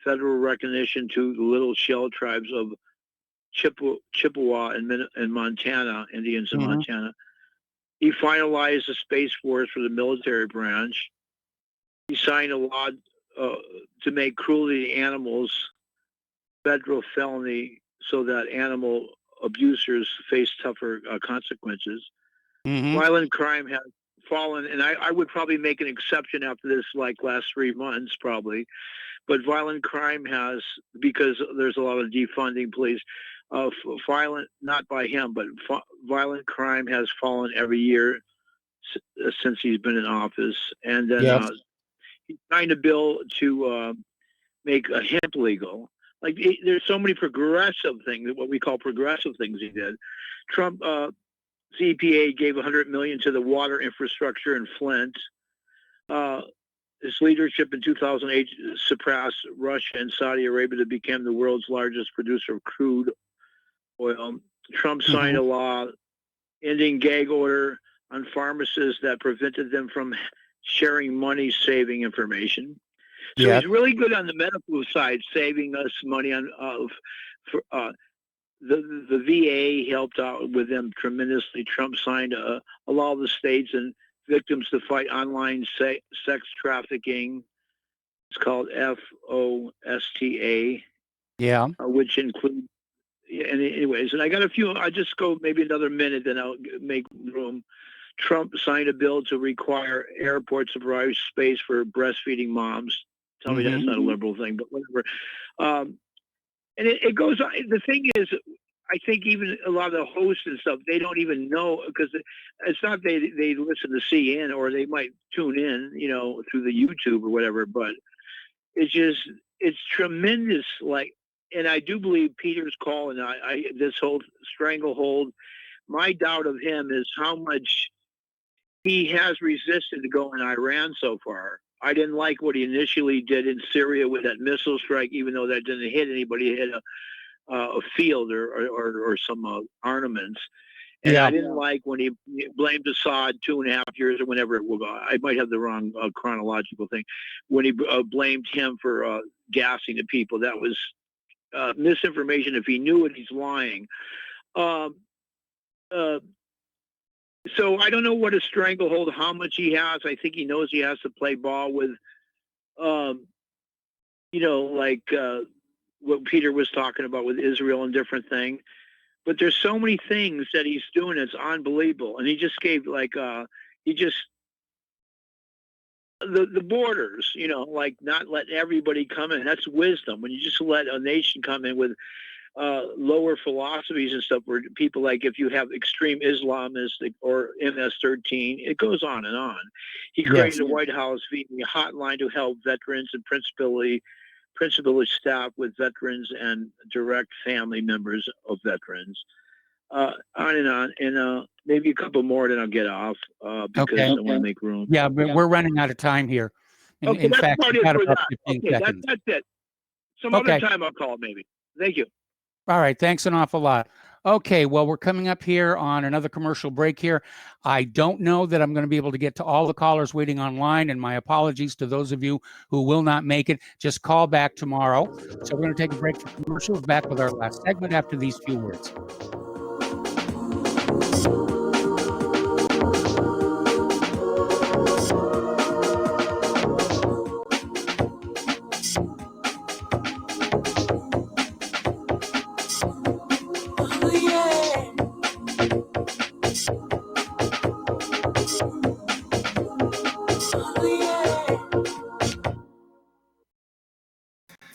federal recognition to the Little Shell tribes of Chippewa and Montana, Indians in Montana. He finalized the Space Force for the military branch. He signed a law to make cruelty to animals federal felony so that animal abusers face tougher consequences. Violent crime has fallen, and I would probably make an exception after this, like last 3 months probably, but violent crime has, because there's a lot of defunding police, violent, not by him, but violent crime has fallen every year since he's been in office. And then he signed a bill to make hemp legal. Like, there's so many progressive things, what we call progressive things he did. Trump, EPA gave $100 million to the water infrastructure in Flint. His leadership in 2008 surpassed Russia and Saudi Arabia to become the world's largest producer of crude oil. Trump signed a law ending gag order on pharmacists that prevented them from sharing money-saving information. So he's really good on the medical side, saving us money on the VA helped out with them tremendously. Trump signed a law of the states and victims to fight online sex trafficking. It's called FOSTA. Yeah. Which includes, anyways, and I got a few. I'll just go maybe another minute, then I'll make room. Trump signed a bill to require airports to provide space for breastfeeding moms. Tell me that's not a liberal thing, but whatever. And it goes on. The thing is, I think even a lot of the hosts and stuff, they don't even know, because it's not they listen to CN, or they might tune in, through the YouTube or whatever, but it's tremendous. Like, and I do believe Peter's call, and this whole stranglehold, my doubt of him is how much he has resisted to go in Iran so far. I didn't like what he initially did in Syria with that missile strike, even though that didn't hit anybody. It hit a field or some armaments. And I didn't like when he blamed Assad 2.5 years or whenever it was. I might have the wrong chronological thing. When he blamed him for gassing the people, that was misinformation. If he knew it, he's lying. So I don't know what a stranglehold, how much he has. I think he knows he has to play ball with, like what Peter was talking about with Israel and different things. But there's so many things that he's doing that's unbelievable. And he just gave the borders, like not letting everybody come in. That's wisdom. When you just let a nation come in with lower philosophies and stuff, where people like if you have extreme Islamistic or MS-13, it goes on and on. He created a White House VE hotline to help veterans and principally staff with veterans and direct family members of veterans. On and on, and maybe a couple more, then I'll get off because I want to make room. Yeah, we're running out of time here. In that's fact, about we've it got for about that. 15 Okay, seconds. that's it. Some other time I'll call maybe. Thank you. All right, thanks an awful lot. Okay, well, we're coming up here on another commercial break here. I don't know that I'm going to be able to get to all the callers waiting online, and my apologies to those of you who will not make it. Just call back tomorrow. So we're going to take a break for commercials. Back with our last segment after these few words.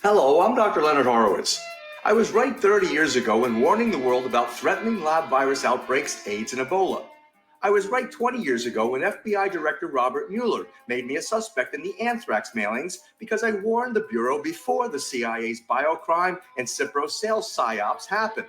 Hello, I'm Dr. Leonard Horowitz. I was right 30 years ago in warning the world about threatening lab virus outbreaks, AIDS, and Ebola. I was right 20 years ago when FBI Director Robert Mueller made me a suspect in the anthrax mailings because I warned the Bureau before the CIA's biocrime and Cipro sales psyops happened.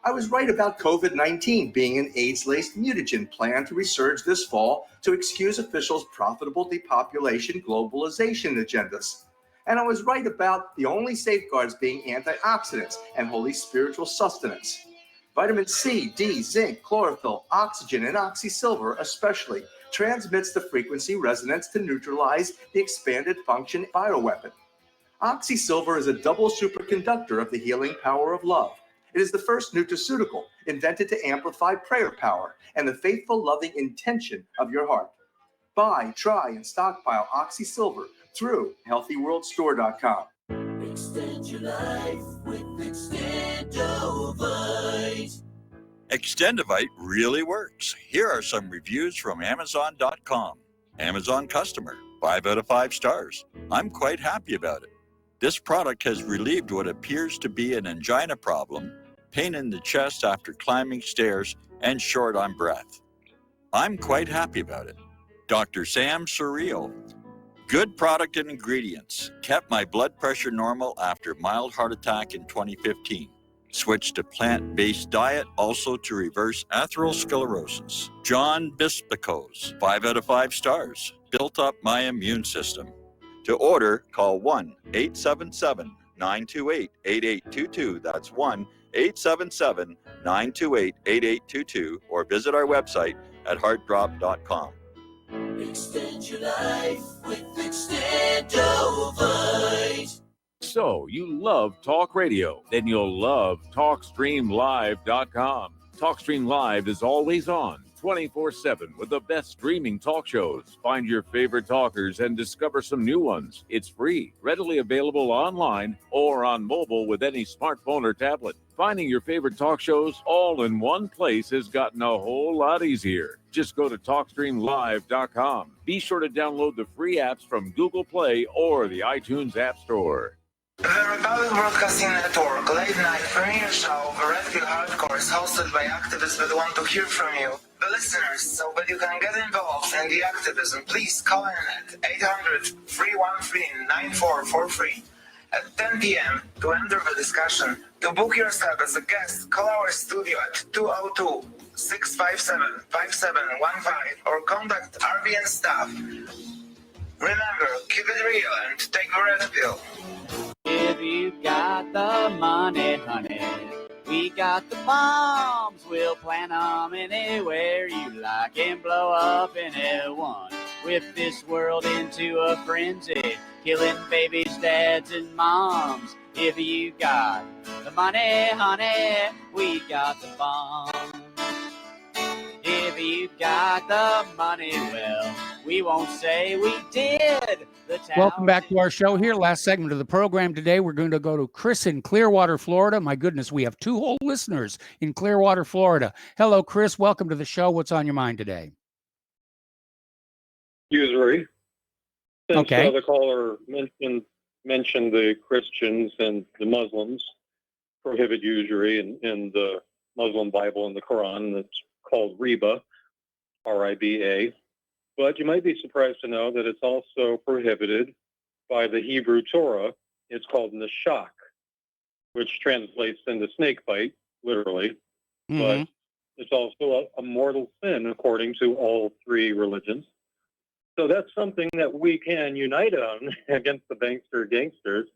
I was right about COVID-19 being an AIDS-laced mutagen planned to resurge this fall to excuse officials' profitable depopulation globalization agendas. And I was right about the only safeguards being antioxidants and holy spiritual sustenance. Vitamin C, D, zinc, chlorophyll, oxygen, and oxysilver especially transmits the frequency resonance to neutralize the expanded function bioweapon. Oxysilver is a double superconductor of the healing power of love. It is the first nutraceutical invented to amplify prayer power and the faithful, loving intention of your heart. Buy, try, and stockpile Oxysilver through HealthyWorldStore.com. Extend your life with Extendovite. Extendovite really works. Here are some reviews from Amazon.com. Amazon customer, 5 out of 5 stars. I'm quite happy about it. This product has relieved what appears to be an angina problem, pain in the chest after climbing stairs, and short on breath. I'm quite happy about it. Dr. Sam Surreal. Good product and ingredients. Kept my blood pressure normal after mild heart attack in 2015. Switched to plant-based diet also to reverse atherosclerosis. John Bispicos, 5 out of 5 stars. Built up my immune system. To order, call 1-877-928-8822. That's 1-877-928-8822 or visit our website at heartdrop.com. Extend your life with Extendovite. So, you love talk radio? Then you'll love TalkStreamLive.com. TalkStream Live is always on, 24/7 with the best streaming talk shows. Find your favorite talkers and discover some new ones. It's free, readily available online or on mobile with any smartphone or tablet. Finding your favorite talk shows all in one place has gotten a whole lot easier. Just go to TalkStreamLive.com. Be sure to download the free apps from Google Play or the iTunes App Store. The Republic Broadcasting Network late night premiere show The Red Pill Hardcore is hosted by activists that want to hear from you, the listeners, so that you can get involved in the activism. Please call in at 800-313-9443 at 10 p.m. to enter the discussion. To book yourself as a guest, call our studio at 202-657-5715 or contact RBN staff. Remember, keep it real and take the red pill. If you got the money, honey, we We got the bombs, we'll plant 'em anywhere you like and blow up anyone. Whip this world into a frenzy, killing babies, dads, and moms. If you got the money, honey, we got the bombs. If you got the money, well, we won't say we did. Welcome back to our show here. Last segment of the program today. We're going to go to Chris in Clearwater, Florida. My goodness, we have 2 whole listeners in Clearwater, Florida. Hello, Chris. Welcome to the show. What's on your mind today? Usury. Since Okay. The caller mentioned the Christians and the Muslims prohibit usury in the Muslim Bible and the Quran. That's called riba, R-I-B-A. But you might be surprised to know that it's also prohibited by the Hebrew Torah. It's called nashak, which translates into snake bite, literally. But it's also a mortal sin according to all 3 religions. So that's something that we can unite on against the bankster gangsters.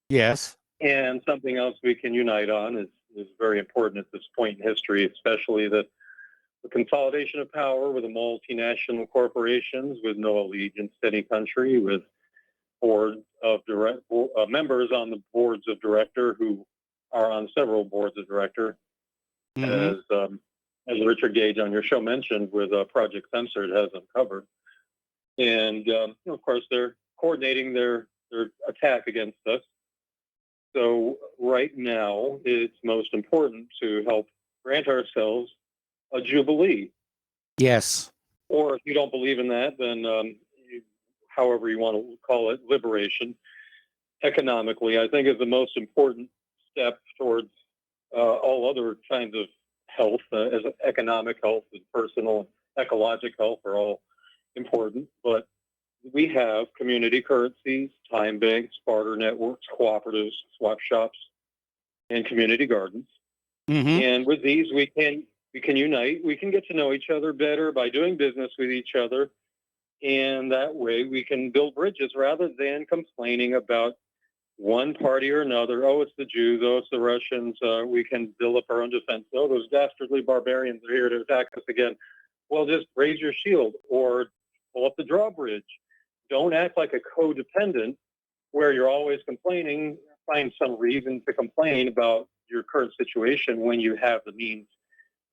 Yes. And something else we can unite on is very important at this point in history, especially the consolidation of power with the multinational corporations with no allegiance to any country, with board of members on the boards of director who are on several boards of director, as Richard Gage on your show mentioned with Project Censored has uncovered. And of course, they're coordinating their attack against us. So right now, it's most important to help grant ourselves a jubilee. Yes. Or if you don't believe in that, then however you want to call it, liberation. Economically, I think is the most important step towards all other kinds of health, as economic health and personal ecologic health are all important. But we have community currencies, time banks, barter networks, cooperatives, swap shops, and community gardens. And with these, we can unite. We can get to know each other better by doing business with each other. And that way we can build bridges rather than complaining about one party or another. Oh, it's the Jews. Oh, it's the Russians. We can build up our own defense. Oh, those dastardly barbarians are here to attack us again. Well, just raise your shield or pull up the drawbridge. Don't act like a codependent where you're always complaining. Find some reason to complain about your current situation when you have the means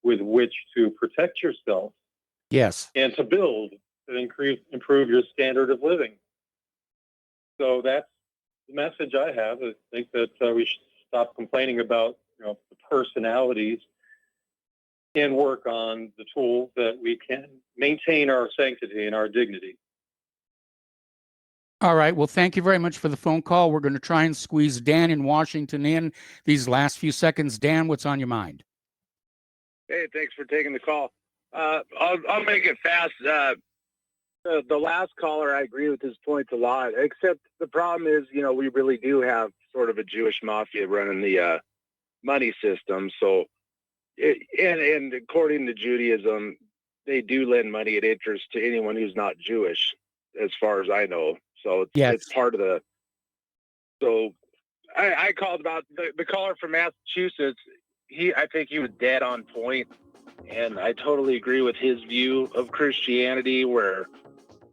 with which to protect yourself. Yes. And to build, to improve your standard of living. So that's the message I have. I think that we should stop complaining about the personalities and work on the tools that we can maintain our sanctity and our dignity. All right. Well, thank you very much for the phone call. We're going to try and squeeze Dan in Washington in these last few seconds. Dan, what's on your mind? Hey, thanks for taking the call. I'll make it fast. The last caller, I agree with his points a lot, except the problem is, we really do have sort of a Jewish mafia running the money system. So, and according to Judaism, they do lend money at interest to anyone who's not Jewish, as far as I know. So it's part of the. So I called about the caller from Massachusetts. I think he was dead on point, and I totally agree with his view of Christianity, where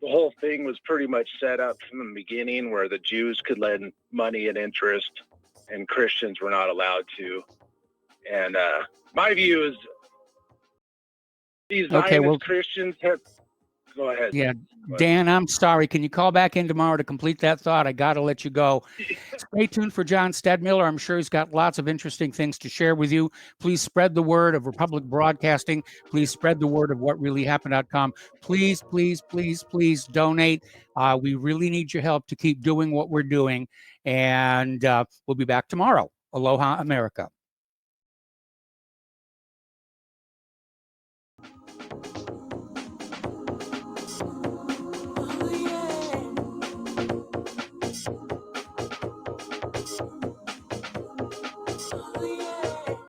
the whole thing was pretty much set up from the beginning, where the Jews could lend money at interest, and Christians were not allowed to. And my view is these Zionist Christians have. Go ahead. Yeah, Dan, I'm sorry. Can you call back in tomorrow to complete that thought? I got to let you go. Stay tuned for John Stedmiller. I'm sure he's got lots of interesting things to share with you. Please spread the word of Republic Broadcasting. Please spread the word of whatreallyhappened.com. Please, please, please, please donate. We really need your help to keep doing what we're doing. And we'll be back tomorrow. Aloha, America.